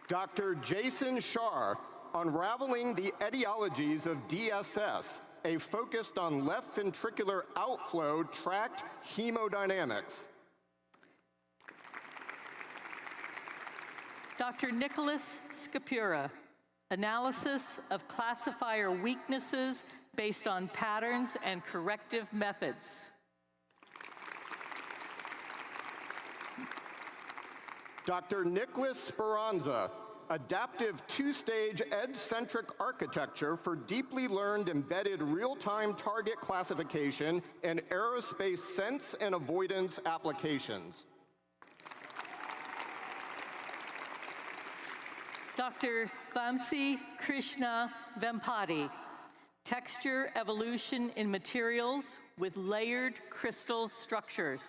Dr. Jason Shar, Unraveling the Etiologies of DSS, a focused on left ventricular outflow tract hemodynamics. Dr. Nicholas Scapura, Analysis of Classifier Weaknesses based on Patterns and Corrective Methods. Dr. Nicholas Speranza, Adaptive Two-Stage Ed-Centric Architecture for Deeply Learned Embedded Real-Time Target Classification and Aerospace Sense and Avoidance Applications. Dr. Vamsi Krishna Vempati, Texture Evolution in Materials with Layered Crystal Structures.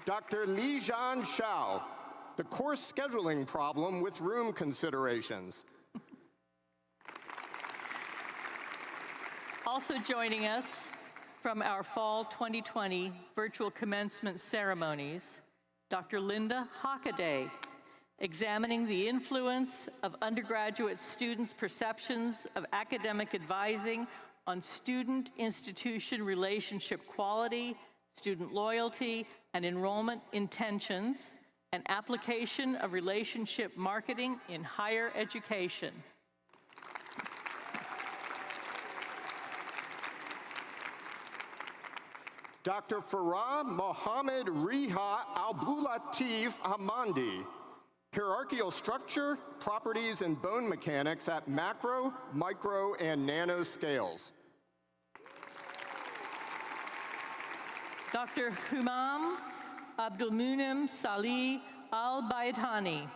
Dr. Lijian Shao, The Course Scheduling Problem with Room Considerations. Also joining us from our Fall 2020 virtual commencement ceremonies, Dr. Linda Hockaday, Examining the Influence of Undergraduate Students' Perceptions of Academic Advising on Student-Institution Relationship Quality, Student Loyalty, and Enrollment Intentions, and Application of Relationship Marketing in Higher Education. Dr. Farah Mohammed Riha Abdulatif Hamandi, Hierarchical Structure, Properties, and Bone Mechanics at Macro, Micro, and Nano Scales. Dr. Humam Abdulmunim Salih Al-Baytani,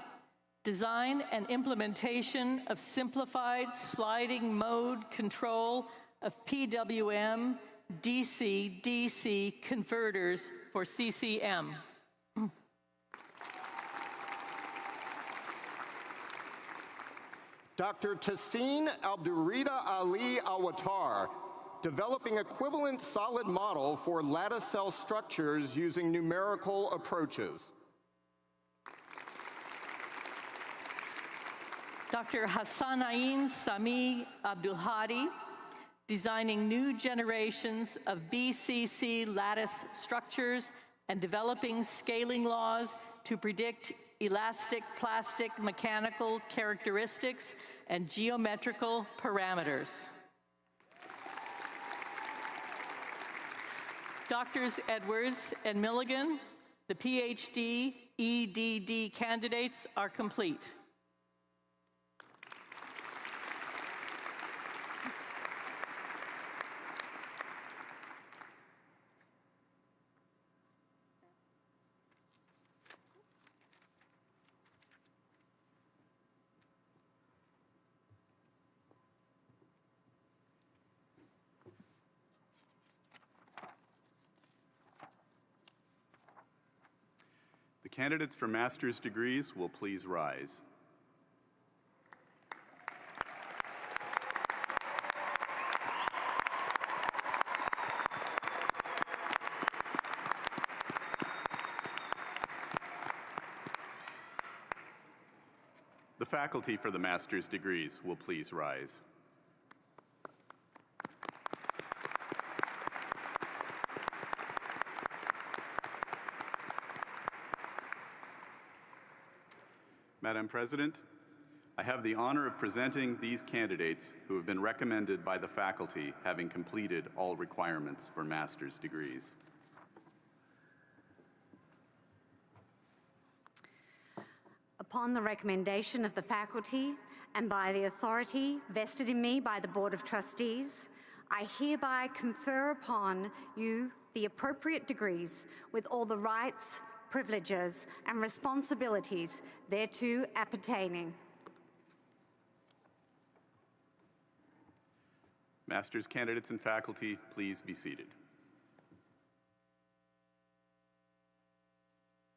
Design and Implementation of Simplified Sliding Mode Control of PWM DC-DC Converters for CCM. Dr. Tassin Abdurrida Ali Awatar, Developing Equivalent Solid Model for Lattice Cell Structures using Numerical Approaches. Dr. Hassanain Sami Abdulhadi, Designing New Generations of BCC Lattice Structures and Developing Scaling Laws to Predict Elastic Plastic Mechanical Characteristics and Geometrical Parameters. Doctors Edwards and Milligan, the PhD EDD candidates are complete. The candidates for master's degrees will please rise. The faculty for the master's degrees will please rise. Madam President, I have the honor of presenting these candidates who have been recommended by the faculty having completed all requirements for master's degrees. Upon the recommendation of the faculty and by the authority vested in me by the Board of Trustees, I hereby confer upon you the appropriate degrees with all the rights, privileges, and responsibilities thereto appertaining. Master's candidates and faculty, please be seated.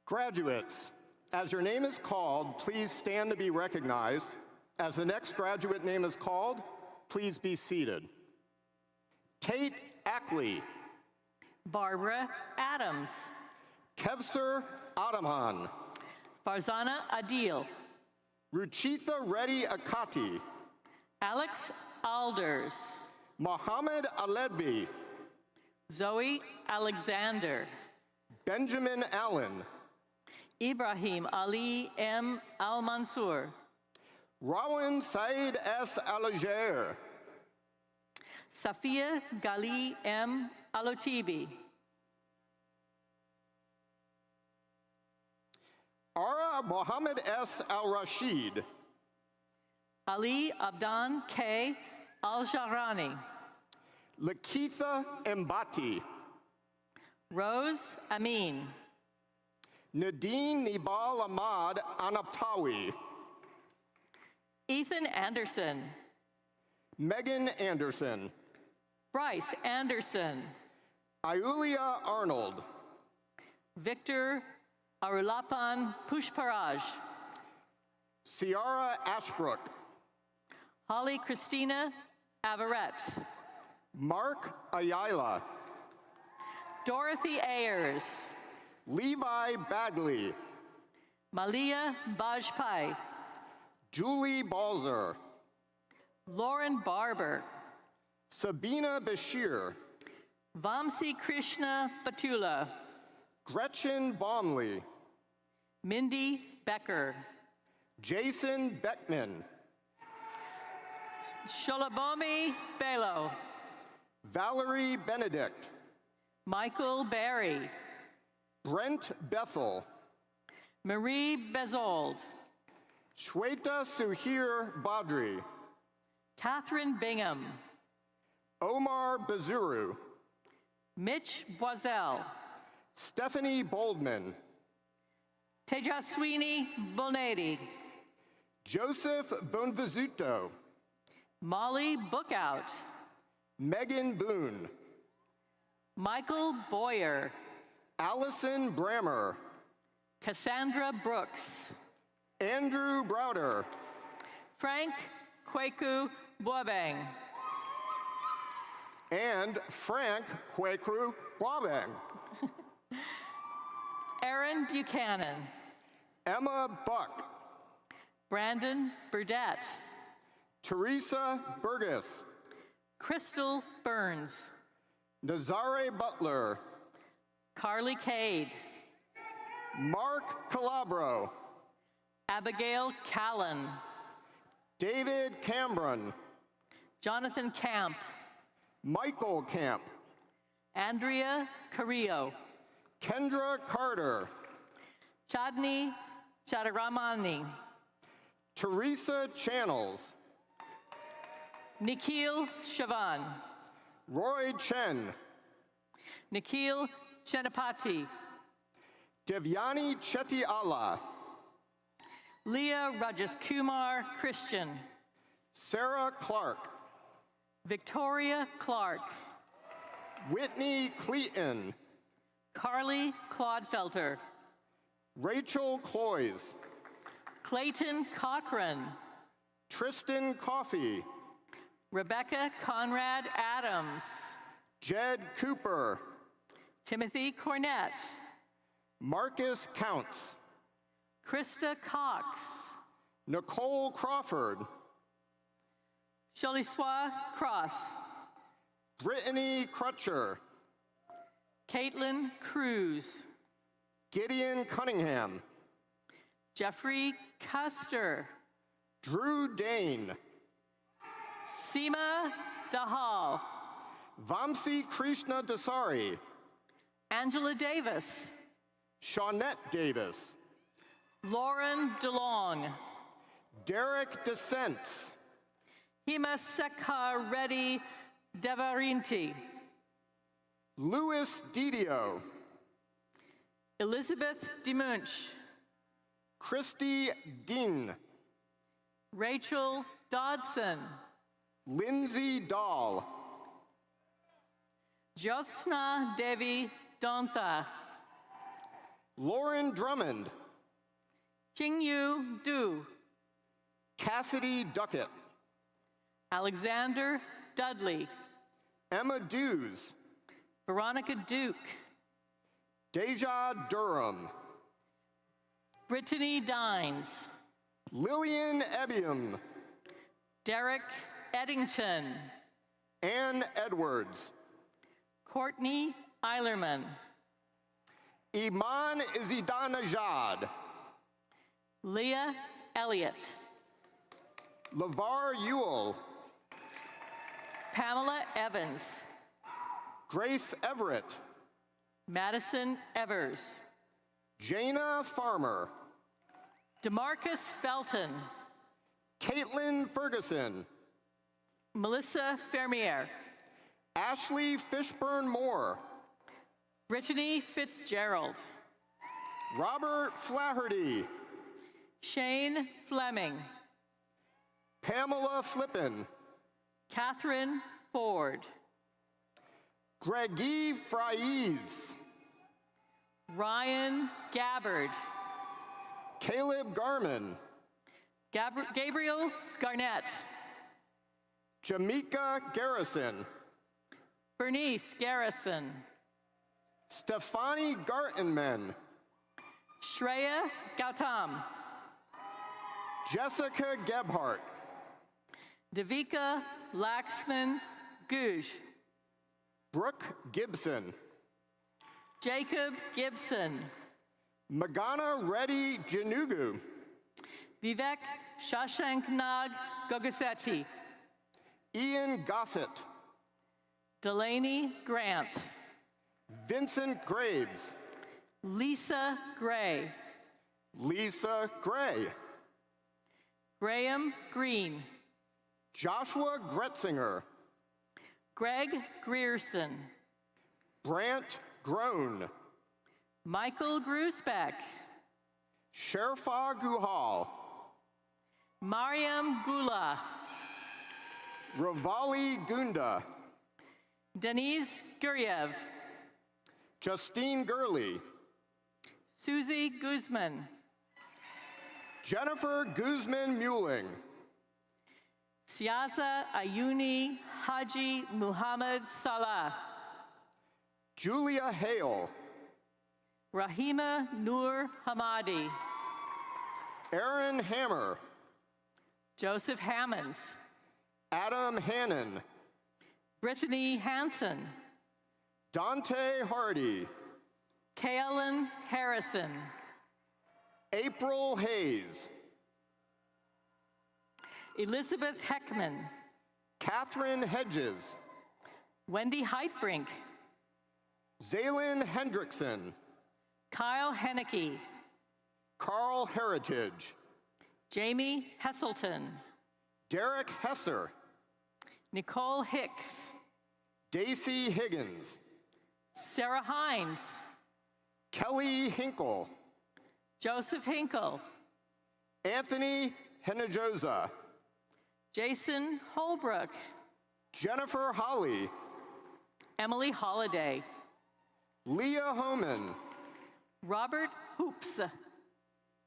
Graduates, as your name is called, please stand to be recognized. As the next graduate name is called, please be seated. Tate Ackley. Barbara Adams. Kevser Adaman, Farzana Adil, Ruchitha Reddy Akati, Alex Alders, Mohammed Aledbi, Zoe Alexander, Benjamin Allen, Ibrahim Ali M. Al-Mansur, Rawan Said S. Alajer, Safia Gali M. Alotibi, Ara Mohammed S. Al-Rashid, Ali Abdan K. Al-Jahrani, Lakitha Mbati, Rose Amin, Nadine Nibal Ahmad Anapawi, Ethan Anderson, Megan Anderson, Bryce Anderson, Iulia Arnold, Victor Arulapan Pushparaj, Ciara Ashbrook, Holly Christina Avaret, Mark Ayala, Dorothy Ayers, Levi Bagley, Malia Bajpai, Julie Balzer, Lauren Barber, Sabina Bashir, Vamsi Krishna Batula, Gretchen Baumley, Mindy Becker, Jason Beckman, Sholabomi Belo, Valerie Benedict, Michael Barry, Brent Bethel, Marie Bezold, Shweta Suhir Badri, Catherine Bingham, Omar Bazuru, Mitch Boiselle, Stephanie Boldman, Tejaswini Bonedi, Joseph Bonvizzuto, Molly Bookout, Megan Boone, Michael Boyer, Allison Brammer, Cassandra Brooks, Andrew Browder, Frank Kweku Boabeng, and Frank Kwekru Wabang, Aaron Buchanan, Emma Buck, Brandon Burdett, Teresa Burgess, Crystal Burns, Nazare Butler, Carly Cade, Mark Calabro, Abigail Callan, David Cameron, Jonathan Camp, Michael Camp, Andrea Carrillo, Kendra Carter, Chadni Chadaramani, Teresa Channels, Nikhil Shavan, Roy Chen, Nikhil Chenapati, Devyani Chetiala, Leah Rajaskumar Christian, Sarah Clark, Victoria Clark, Whitney Cleaton, Carly Claudefelter, Rachel Cloys, Clayton Cochran, Tristan Coffey, Rebecca Conrad Adams, Jed Cooper, Timothy Cornett, Marcus Counts, Krista Cox, Nicole Crawford, Sholiswa Cross, Brittany Crutcher, Caitlin Cruz, Gideon Cunningham, Jeffrey Custer, Drew Dane, Seema Dahal, Vamsi Krishna Dasari, Angela Davis, Shawnette Davis, Lauren DeLong, Derek Descents, Himasekha Reddy Devarinti, Louis Didio, Elizabeth DeMunch, Christy Dean, Rachel Dodson, Lindsay Dahl, Jyotsna Devi Dontha, Lauren Drummond, Qingyu Du, Cassidy Duckett, Alexander Dudley, Emma Dews, Veronica Duke, Deja Durham, Brittany Dines, Lillian Ebbium, Derek Eddington, Ann Edwards, Courtney Eilerman, Iman Izidinejad, Leah Elliott, LeVar Ewell, Pamela Evans, Grace Everett, Madison Evers, Jana Farmer, DeMarcus Felton, Caitlin Ferguson, Melissa Fermier, Ashley Fishburne Moore, Brittany Fitzgerald, Robert Flaherty, Shane Fleming, Pamela Flippin, Catherine Ford, Greggy Fries, Ryan Gabbard, Caleb Garman, Gabriel Garnett, Jamaica Garrison, Bernice Garrison, Stefani Gartenman, Shreya Gautam, Jessica Gebhardt, Devika Laxman Guj, Brooke Gibson, Jacob Gibson, Magana Reddy Janugu, Vivek Shashankanag Gogasetti, Ian Gossett, Delaney Grant, Vincent Graves, Lisa Gray, Lisa Gray, Graham Green, Joshua Gretzinger, Greg Grierson, Brant Groen, Michael Grusbeck, Sherfa Guhal, Mariam Gula, Ravali Gunda, Denise Guryev, Justine Gurley, Susie Guzman, Jennifer Guzman Muling, Siaza Ayuni Haji Muhammad Salah, Julia Hale, Rahima Nur Hamadi, Aaron Hammer, Joseph Hammonds, Adam Hannon, Brittany Hansen, Dante Hardy, Kaylin Harrison, April Hayes, Elizabeth Heckman, Catherine Hedges, Wendy Heitbrink, Zaylin Hendrickson, Kyle Henneke, Carl Heritage, Jamie Hesselton, Derek Hesser, Nicole Hicks, Daisy Higgins, Sarah Hines, Kelly Hinkle, Joseph Hinkle, Anthony Hinojosa, Jason Holbrook, Jennifer Holly, Emily Holliday, Leah Homan, Robert Hoops,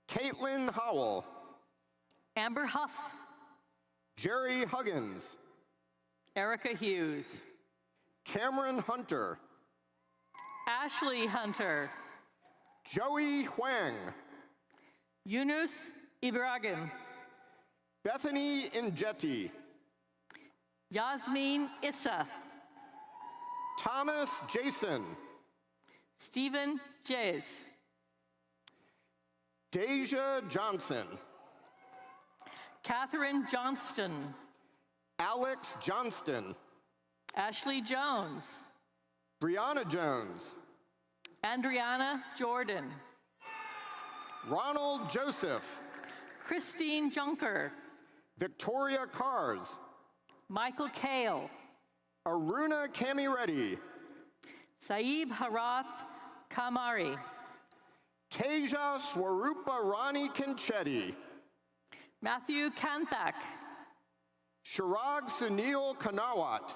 Caitlin Howell, Amber Huff, Jerry Huggins, Erica Hughes, Cameron Hunter, Ashley Hunter, Joey Huang, Yunus Ibrahim, Bethany Injeti, Yasmin Issa, Thomas Jason, Stephen Jays, Deja Johnson, Catherine Johnston, Alex Johnston, Ashley Jones, Brianna Jones, Andriana Jordan, Ronald Joseph, Christine Junker, Victoria Cars, Michael Kale, Aruna Kamireddy, Saeeb Harath Kamari, Teja Swarupa Rani Kinchetti, Matthew Kanthak, Shirag Sunil Kanawat,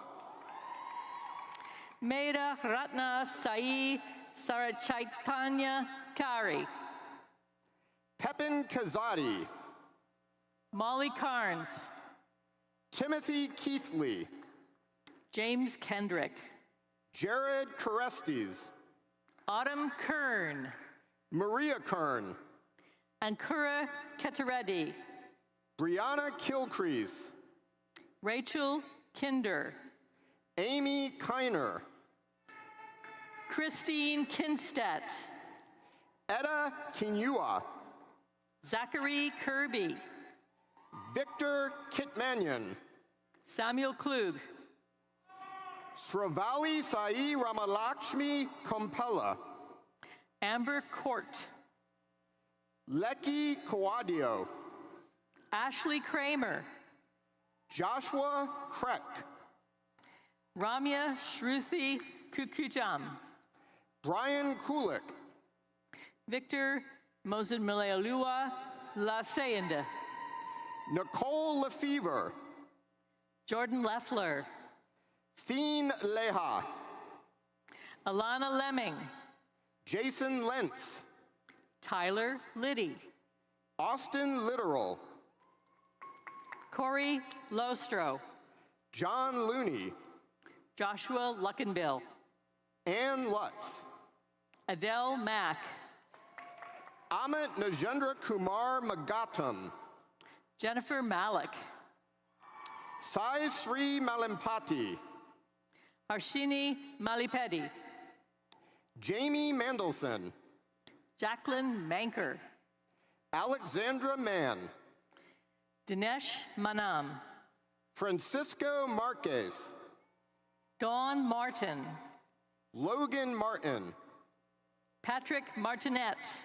Meda Ratna Sai Sarachaitanya Kari, Pepin Kazadi, Molly Carnes, Timothy Keithley, James Kendrick, Jared Carestes, Autumn Kern, Maria Kern, Ankura Ketereddy, Brianna Kilcrease, Rachel Kinder, Amy Kiner, Christine Kinstedt, Etta Kinyua, Zachary Kirby, Victor Kitmanyan, Samuel Klug, Sravali Sai Ramalakshmi Kompella, Amber Court, Leki Kawadio, Ashley Kramer, Joshua Kreck, Ramya Shruti Kukujam, Brian Kulik, Victor Mosenmeleolua Laseyende, Nicole Lefevre, Jordan Leffler, Fien Leha, Alana Lemming, Jason Lentz, Tyler Liddy, Austin Literal, Corey Lostro, John Looney, Joshua Luckenbill, Ann Lutz, Adele Mack, Amit Najendra Kumar Magatam, Jennifer Malik, Sai Sri Malimpati, Harshini Malipedi, Jamie Mandelson, Jacqueline Manker, Alexandra Mann, Dinesh Manam, Francisco Marquez, Dawn Martin, Logan Martin, Patrick Martinet,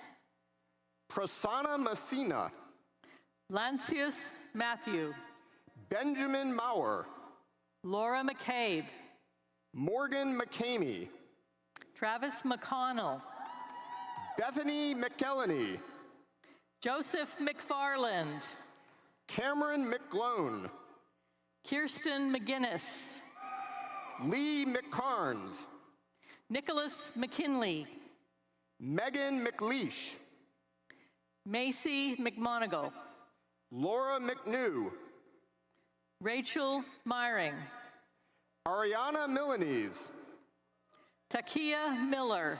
Prasanna Messina, Lancius Matthew, Benjamin Maurer, Laura McCabe, Morgan McCamey, Travis McConnell, Bethany McElhenney, Joseph McFarland, Cameron McGlone, Kirsten McGinnis, Lee McCarnes, Nicholas McKinley, Megan McLeish, Macy McMonigal, Laura McNew, Rachel Myring, Ariana Milanese, Takia Miller,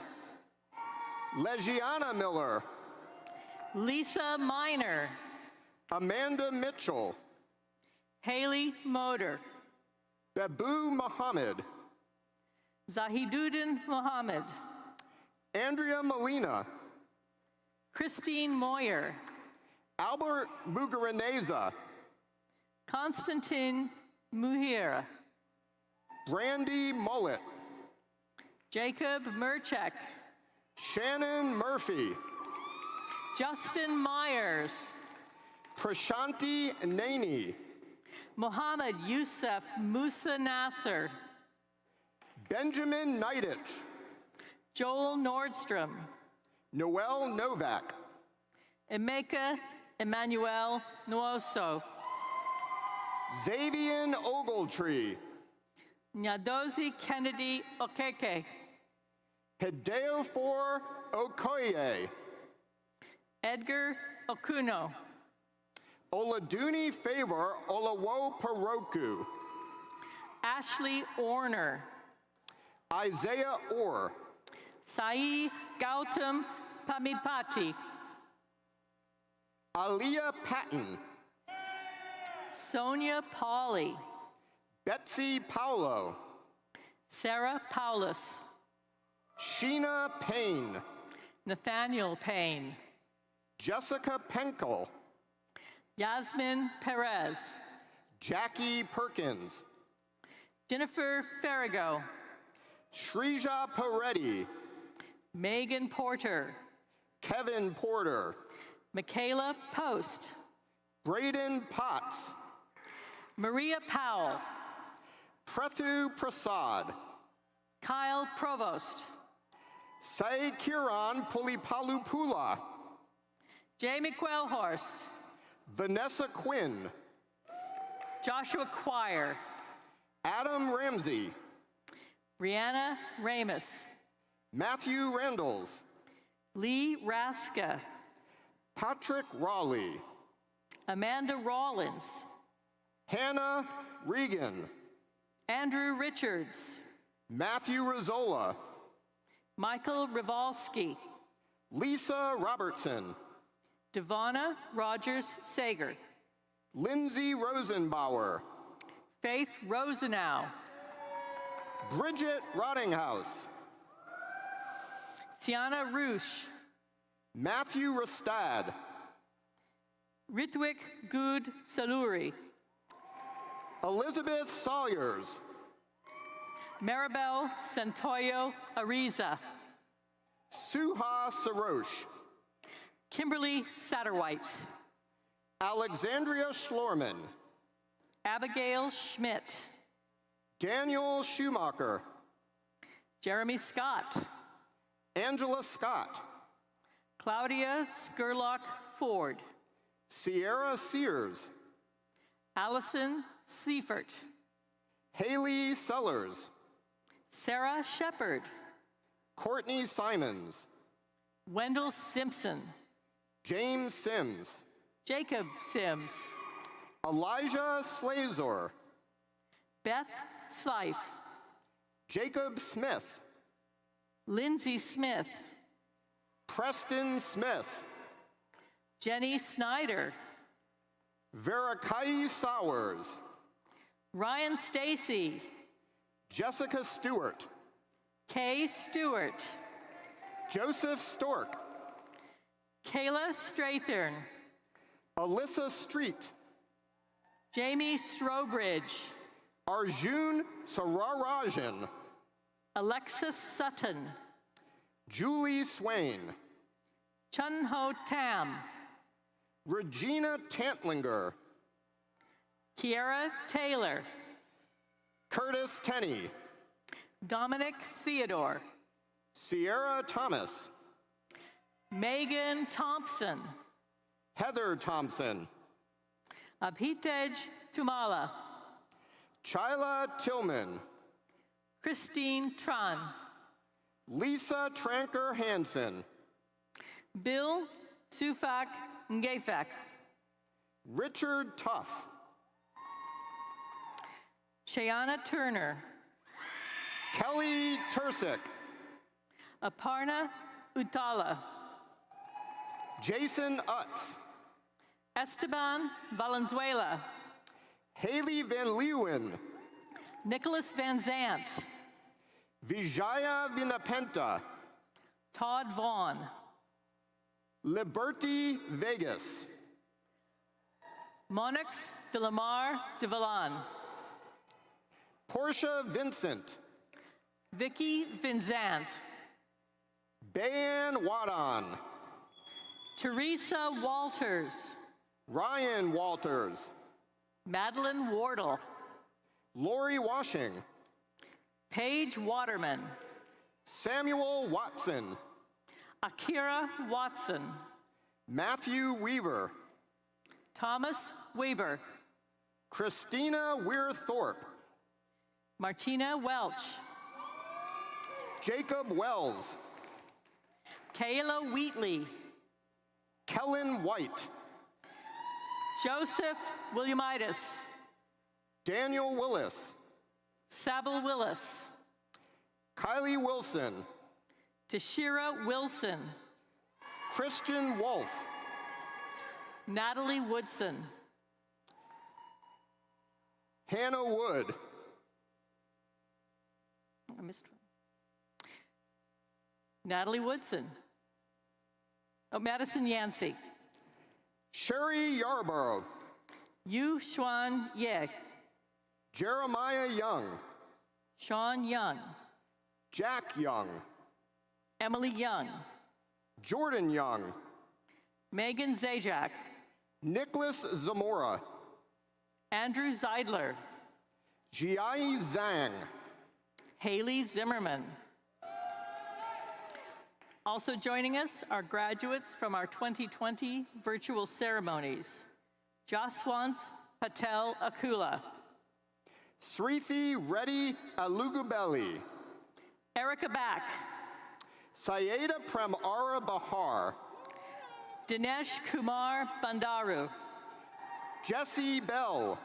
Legiana Miller, Lisa Miner, Amanda Mitchell, Haley Motor, Babu Muhammad, Zahiduddin Mohammed, Andrea Molina, Christine Moyer, Albert Muguraneza, Konstantin Muhira, Brandy Mullet, Jacob Murchek, Shannon Murphy, Justin Myers, Prashanti Naney, Mohammed Youssef Musa Nasser, Benjamin Nidich, Joel Nordstrom, Noel Novak, Emeka Emmanuel Nuoso, Xavier Ogletree, Nyadozi Kennedy Okeke, Hideofor Okoye, Edgar Okuno, Oladuni Favor Olawo Paroku, Ashley Orner, Isaiah Orr, Sai Gautam Pamipati, Aliyah Patton, Sonia Pauley, Betsy Paulo, Sarah Paulus, Sheena Payne, Nathaniel Payne, Jessica Penkel, Yasmin Perez, Jackie Perkins, Jennifer Farrago, Shrija Peretti, Megan Porter, Kevin Porter, Michaela Post, Braden Potts, Maria Powell, Prathu Prasad, Kyle Provost, Sai Kiran Pulipalupula, Jamie Quellhorst, Vanessa Quinn, Joshua Quire, Adam Ramsey, Brianna Ramus, Matthew Randalls, Lee Raska, Patrick Raleigh, Amanda Rawlins, Hannah Regan, Andrew Richards, Matthew Rizzola, Michael Rivalski, Lisa Robertson, Devonna Rogers Sager, Lindsay Rosenbauer, Faith Rosenau, Bridget Rottinghouse, Tiana Roosh, Matthew Rustad, Ritwik Good Saluri, Elizabeth Sawyers, Maribel Santoyo Ariza, Suha Sarosh, Kimberly Satterwhite, Alexandria Schlorman, Abigail Schmidt, Daniel Schumacher, Jeremy Scott, Angela Scott, Claudia Skurlock Ford, Sierra Sears, Allison Seifert, Haley Sellers, Sarah Shepard, Courtney Simons, Wendell Simpson, James Sims, Jacob Sims, Elijah Slazor, Beth Slife, Jacob Smith, Lindsay Smith, Preston Smith, Jenny Snyder, Verakai Sowers, Ryan Stacy, Jessica Stewart, Kay Stewart, Joseph Stork, Kayla Strathern, Alyssa Street, Jamie Strobridge, Arjun Sararajan, Alexis Sutton, Julie Swain, Chun Ho Tam, Regina Tantlinger, Kiara Taylor, Curtis Tenney, Dominic Theodore, Sierra Thomas, Megan Thompson, Heather Thompson, Abhitej Tumala, Chyla Tillman, Christine Tran, Lisa Tranker Hansen, Bill Sufak Ngefek, Richard Tuff, Shayana Turner, Kelly Tursick, Aparna Utala, Jason Utz, Esteban Valenzuela, Haley Van Leeuwen, Nicholas Van Zant, Vijaya Vinapenta, Todd Vaughn, Liberty Vegas, Monix Villamar de Villan, Portia Vincent, Vicky Vinzant, Bayan Wadon, Teresa Walters, Ryan Walters, Madeline Wardle, Lori Washing, Paige Waterman, Samuel Watson, Akira Watson, Matthew Weaver, Thomas Weber, Christina Weir-Thorpe, Martina Welch, Jacob Wells, Kayla Wheatley, Kellen White, Joseph Williamitis, Daniel Willis, Sabel Willis, Kylie Wilson, Tashira Wilson, Christian Wolf, Natalie Woodson, Hannah Wood, I missed one. Natalie Woodson, Madison Yancey, Sherry Yarborough, Yu Xuan Ye, Jeremiah Young, Sean Young, Jack Young, Emily Young, Jordan Young, Megan Zajac, Nicholas Zamora, Andrew Zeidler, Jiai Zhang, Haley Zimmerman. Also joining us are graduates from our 2020 virtual ceremonies. Jaswant Patel Akula, Srithi Reddy Alugubelli, Erica Back, Sayeda Prem Ara Bahar, Dinesh Kumar Bandaru, Jesse Bell,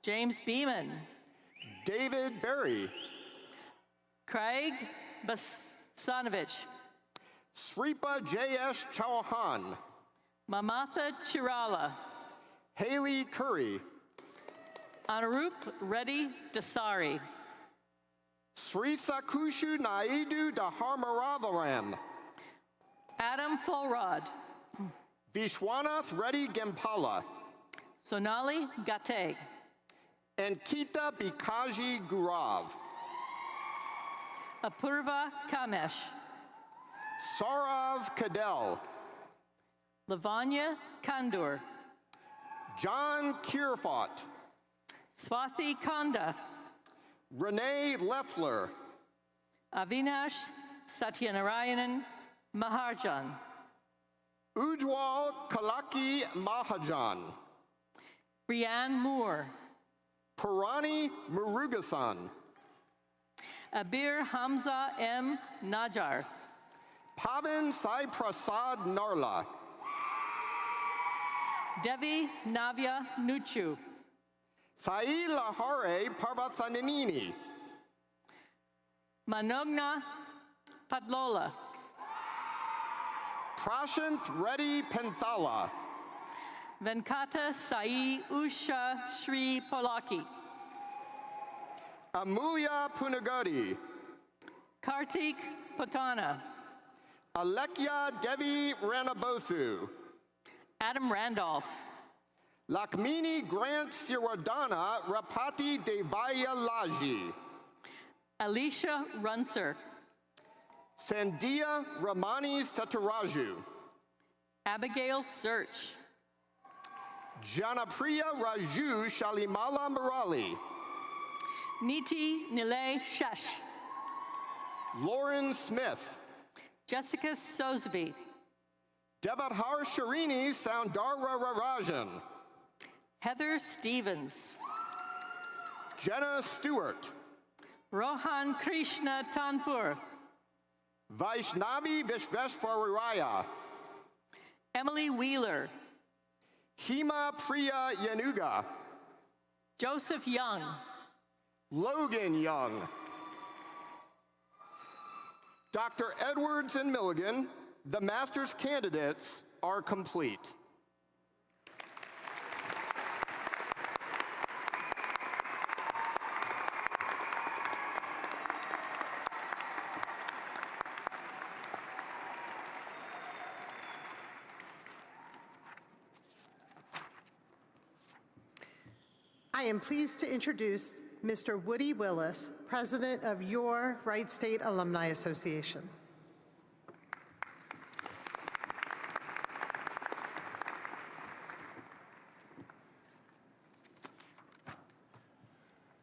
James Beeman, David Berry, Craig Sanovich, Sripa J.S. Chauhan, Mamatha Chirala, Haley Curry, Anurup Reddy Dasari, Sri Sakushu Naidu Daharmaravaram, Adam Fulrod, Vishwanath Reddy Gempala, Sonali Gate, and Kita Bikaji Gurav, Apurva Kamesh, Saurav Kadel, Lavanya Kandur, John Kierfot, Swathi Kanda, Renee Leffler, Avinash Satyanarayanan Maharjan, Ujwal Kalaki Mahajan, Brianne Moore, Purani Murugasan, Abir Hamza M. Najar, Pavan Sai Prasad Narla, Devi Navya Nuchu, Sai Lahare Parvathanini, Manogna Padlola, Prashanth Reddy Penthala, Venkata Sai Usha Shri Polaki, Amulya Punagadi, Karthik Patana, Alekya Devi Ranabothu, Adam Randolph, Lakmini Grant Siradana Rapati Devaya Laji, Alicia Runser, Sandia Ramani Sataraju, Abigail Search, Janapriya Raju Shalimala Murali, Niti Nilay Shesh, Lauren Smith, Jessica Sosby, Devadhar Sharini Soundara Rajan, Heather Stevens, Jenna Stewart, Rohan Krishna Tanpur, Vaishnavi Vishveshwaraya, Emily Wheeler, Hema Priya Yanuga, Joseph Young, Logan Young, Dr. Edwards and Milligan, the master's candidates are complete. I am pleased to introduce Mr. Woody Willis, President of your Wright State Alumni Association.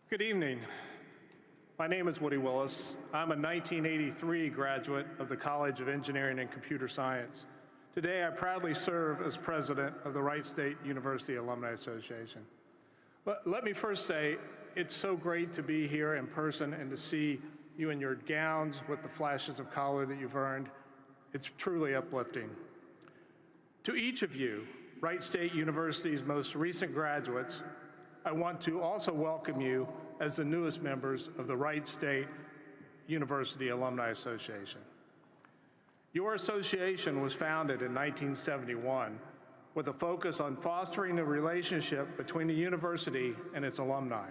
Good evening. My name is Woody Willis. I'm a 1983 graduate of the College of Engineering and Computer Science. Today, I proudly serve as president of the Wright State University Alumni Association. Let me first say, it's so great to be here in person and to see you in your gowns with the flashes of color that you've earned. It's truly uplifting. To each of you, Wright State University's most recent graduates, I want to also welcome you as the newest members of the Wright State University Alumni Association. Your association was founded in 1971 with a focus on fostering the relationship between the university and its alumni.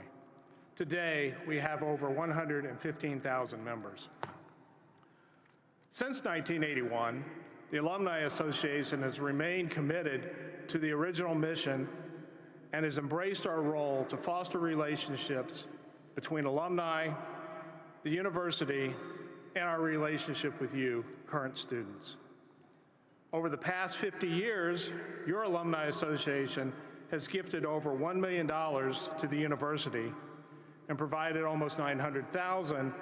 Today, we have over 115,000 members. Since 1981, the Alumni Association has remained committed to the original mission and has embraced our role to foster relationships between alumni, the university, and our relationship with you, current students. Over the past 50 years, your Alumni Association has gifted over $1 million to the university and provided almost $900,000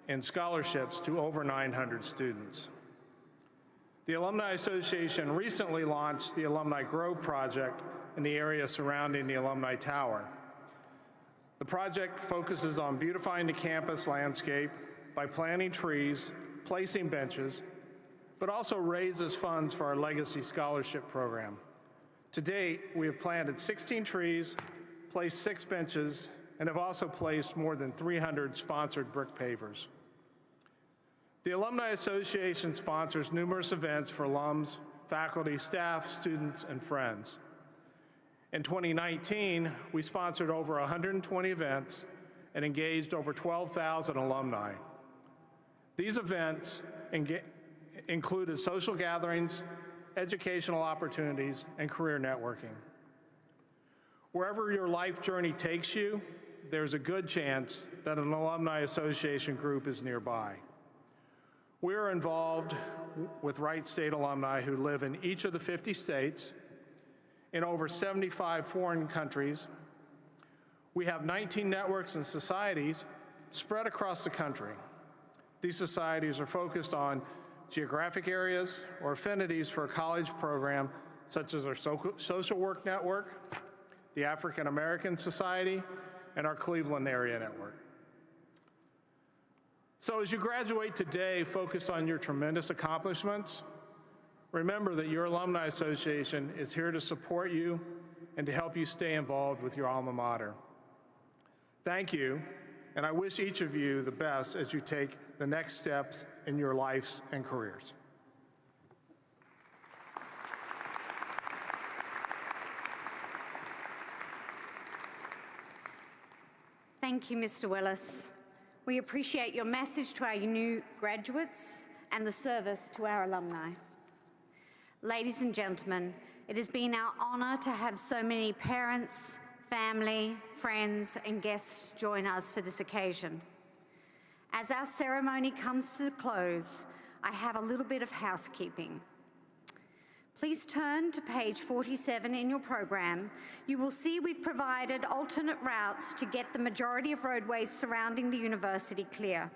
in scholarships to over 900 students. The Alumni Association recently launched the Alumni Grove Project in the area surrounding the Alumni Tower. The project focuses on beautifying the campus landscape by planting trees, placing benches, but also raises funds for our Legacy Scholarship Program. To date, we have planted 16 trees, placed 6 benches, and have also placed more than 300 sponsored brick pavers. The Alumni Association sponsors numerous events for alums, faculty, staff, students, and friends. In 2019, we sponsored over 120 events and engaged over 12,000 alumni. These events included social gatherings, educational opportunities, and career networking. Wherever your life journey takes you, there's a good chance that an Alumni Association group is nearby. We are involved with Wright State alumni who live in each of the 50 states, in over 75 foreign countries. We have 19 networks and societies spread across the country. These societies are focused on geographic areas or affinities for a college program, such as our social work network, the African American Society, and our Cleveland area network. So as you graduate today, focused on your tremendous accomplishments, remember that your Alumni Association is here to support you and to help you stay involved with your alma mater. Thank you, and I wish each of you the best as you take the next steps in your lives and careers. Thank you, Mr. Willis. We appreciate your message to our new graduates and the service to our alumni. Ladies and gentlemen, it has been our honor to have so many parents, family, friends, and guests join us for this occasion. As our ceremony comes to a close, I have a little bit of housekeeping. Please turn to page 47 in your program. You will see we've provided alternate routes to get the majority of roadways surrounding the university clear.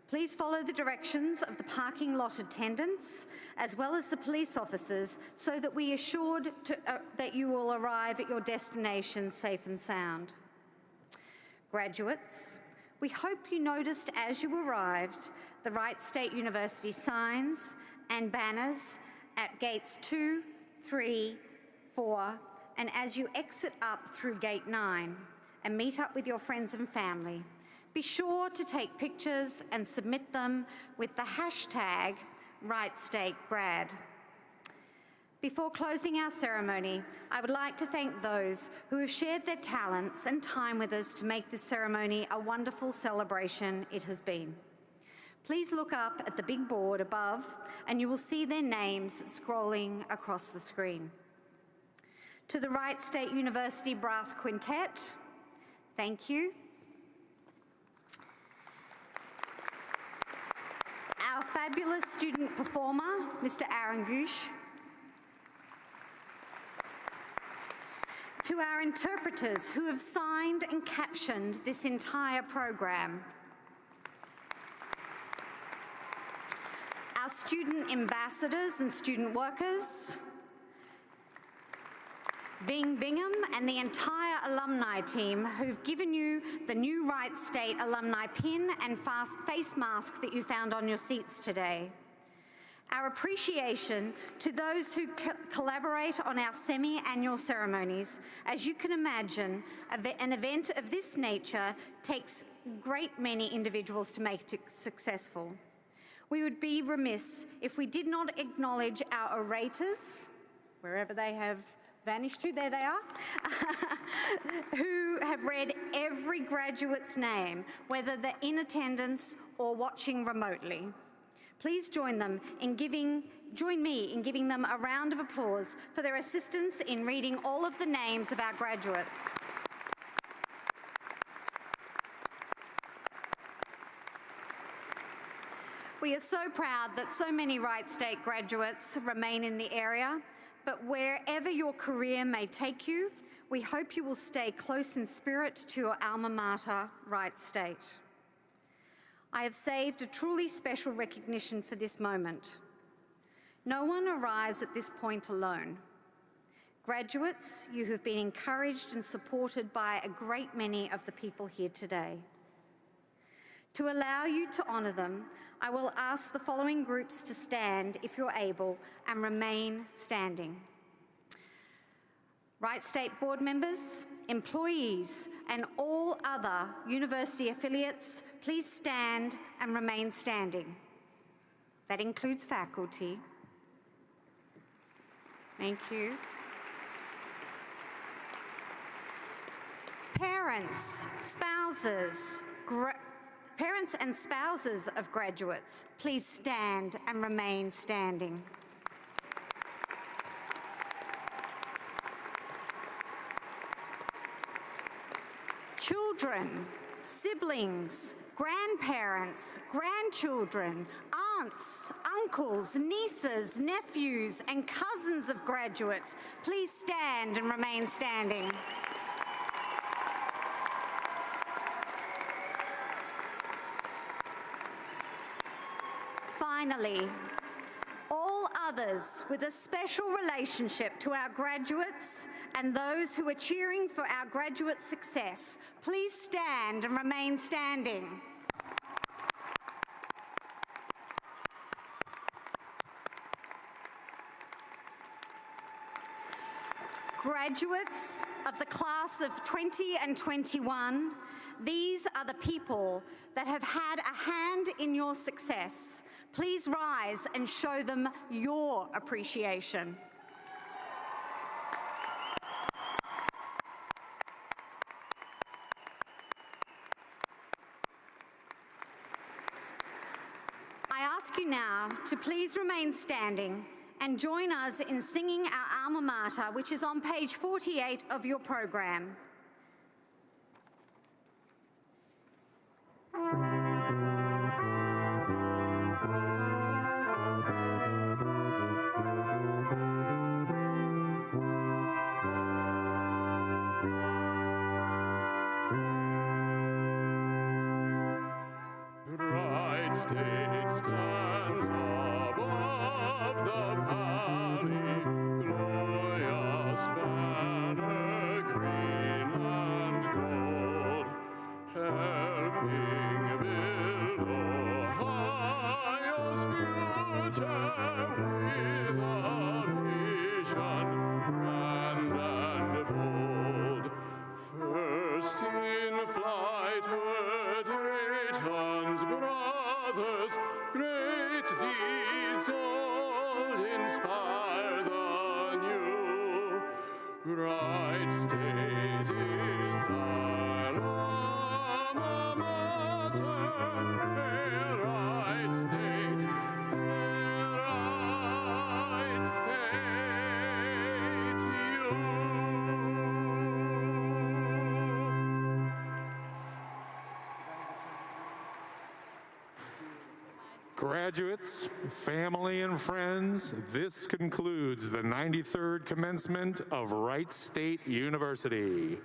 Please follow the directions of the parking lot attendants as well as the police officers so that we are assured that you will arrive at your destination safe and sound. Graduates, we hope you noticed as you arrived the Wright State University signs and banners at gates 2, 3, 4, and as you exit up through gate 9 and meet up with your friends and family. Be sure to take pictures and submit them with the hashtag WrightStateGrad. Before closing our ceremony, I would like to thank those who have shared their talents and time with us to make this ceremony a wonderful celebration it has been. Please look up at the big board above and you will see their names scrolling across the screen. To the Wright State University Brass Quintet, thank you. Our fabulous student performer, Mr. Aaron Goosh. To our interpreters who have signed and captioned this entire program. Our student ambassadors and student workers, Bing Bingham and the entire alumni team who've given you the new Wright State alumni pin and face mask that you found on your seats today. Our appreciation to those who collaborate on our semi-annual ceremonies. As you can imagine, an event of this nature takes a great many individuals to make it successful. We would be remiss if we did not acknowledge our orators, wherever they have vanished to, there they are, who have read every graduate's name, whether they're in attendance or watching remotely. Please join me in giving them a round of applause for their assistance in reading all of the names of our graduates. We are so proud that so many Wright State graduates remain in the area, but wherever your career may take you, we hope you will stay close in spirit to your alma mater, Wright State. I have saved a truly special recognition for this moment. No one arrives at this point alone. Graduates, you have been encouraged and supported by a great many of the people here today. To allow you to honour them, I will ask the following groups to stand if you're able and remain standing. Wright State board members, employees, and all other university affiliates, please stand and remain standing. That includes faculty. Thank you. Parents and spouses of graduates, please stand and remain standing. Children, siblings, grandparents, grandchildren, aunts, uncles, nieces, nephews, and cousins of graduates, please stand and remain standing. Finally, all others with a special relationship to our graduates and those who are cheering for our graduate success, please stand and remain standing. Graduates of the class of 20 and 21, these are the people that have had a hand in your success. Please rise and show them your appreciation. I ask you now to please remain standing and join us in singing our alma mater, which is on page 48 of your program. Bright state stands above the valley, glorious banner green and gold, helping build Ohio's future with a vision grand and bold. First in flight were Dayton's brothers, great deeds all inspire the new. Bright state is our alma mater, bright state, bright state, you. Graduates, family, and friends, this concludes the 93rd commencement of Wright State University.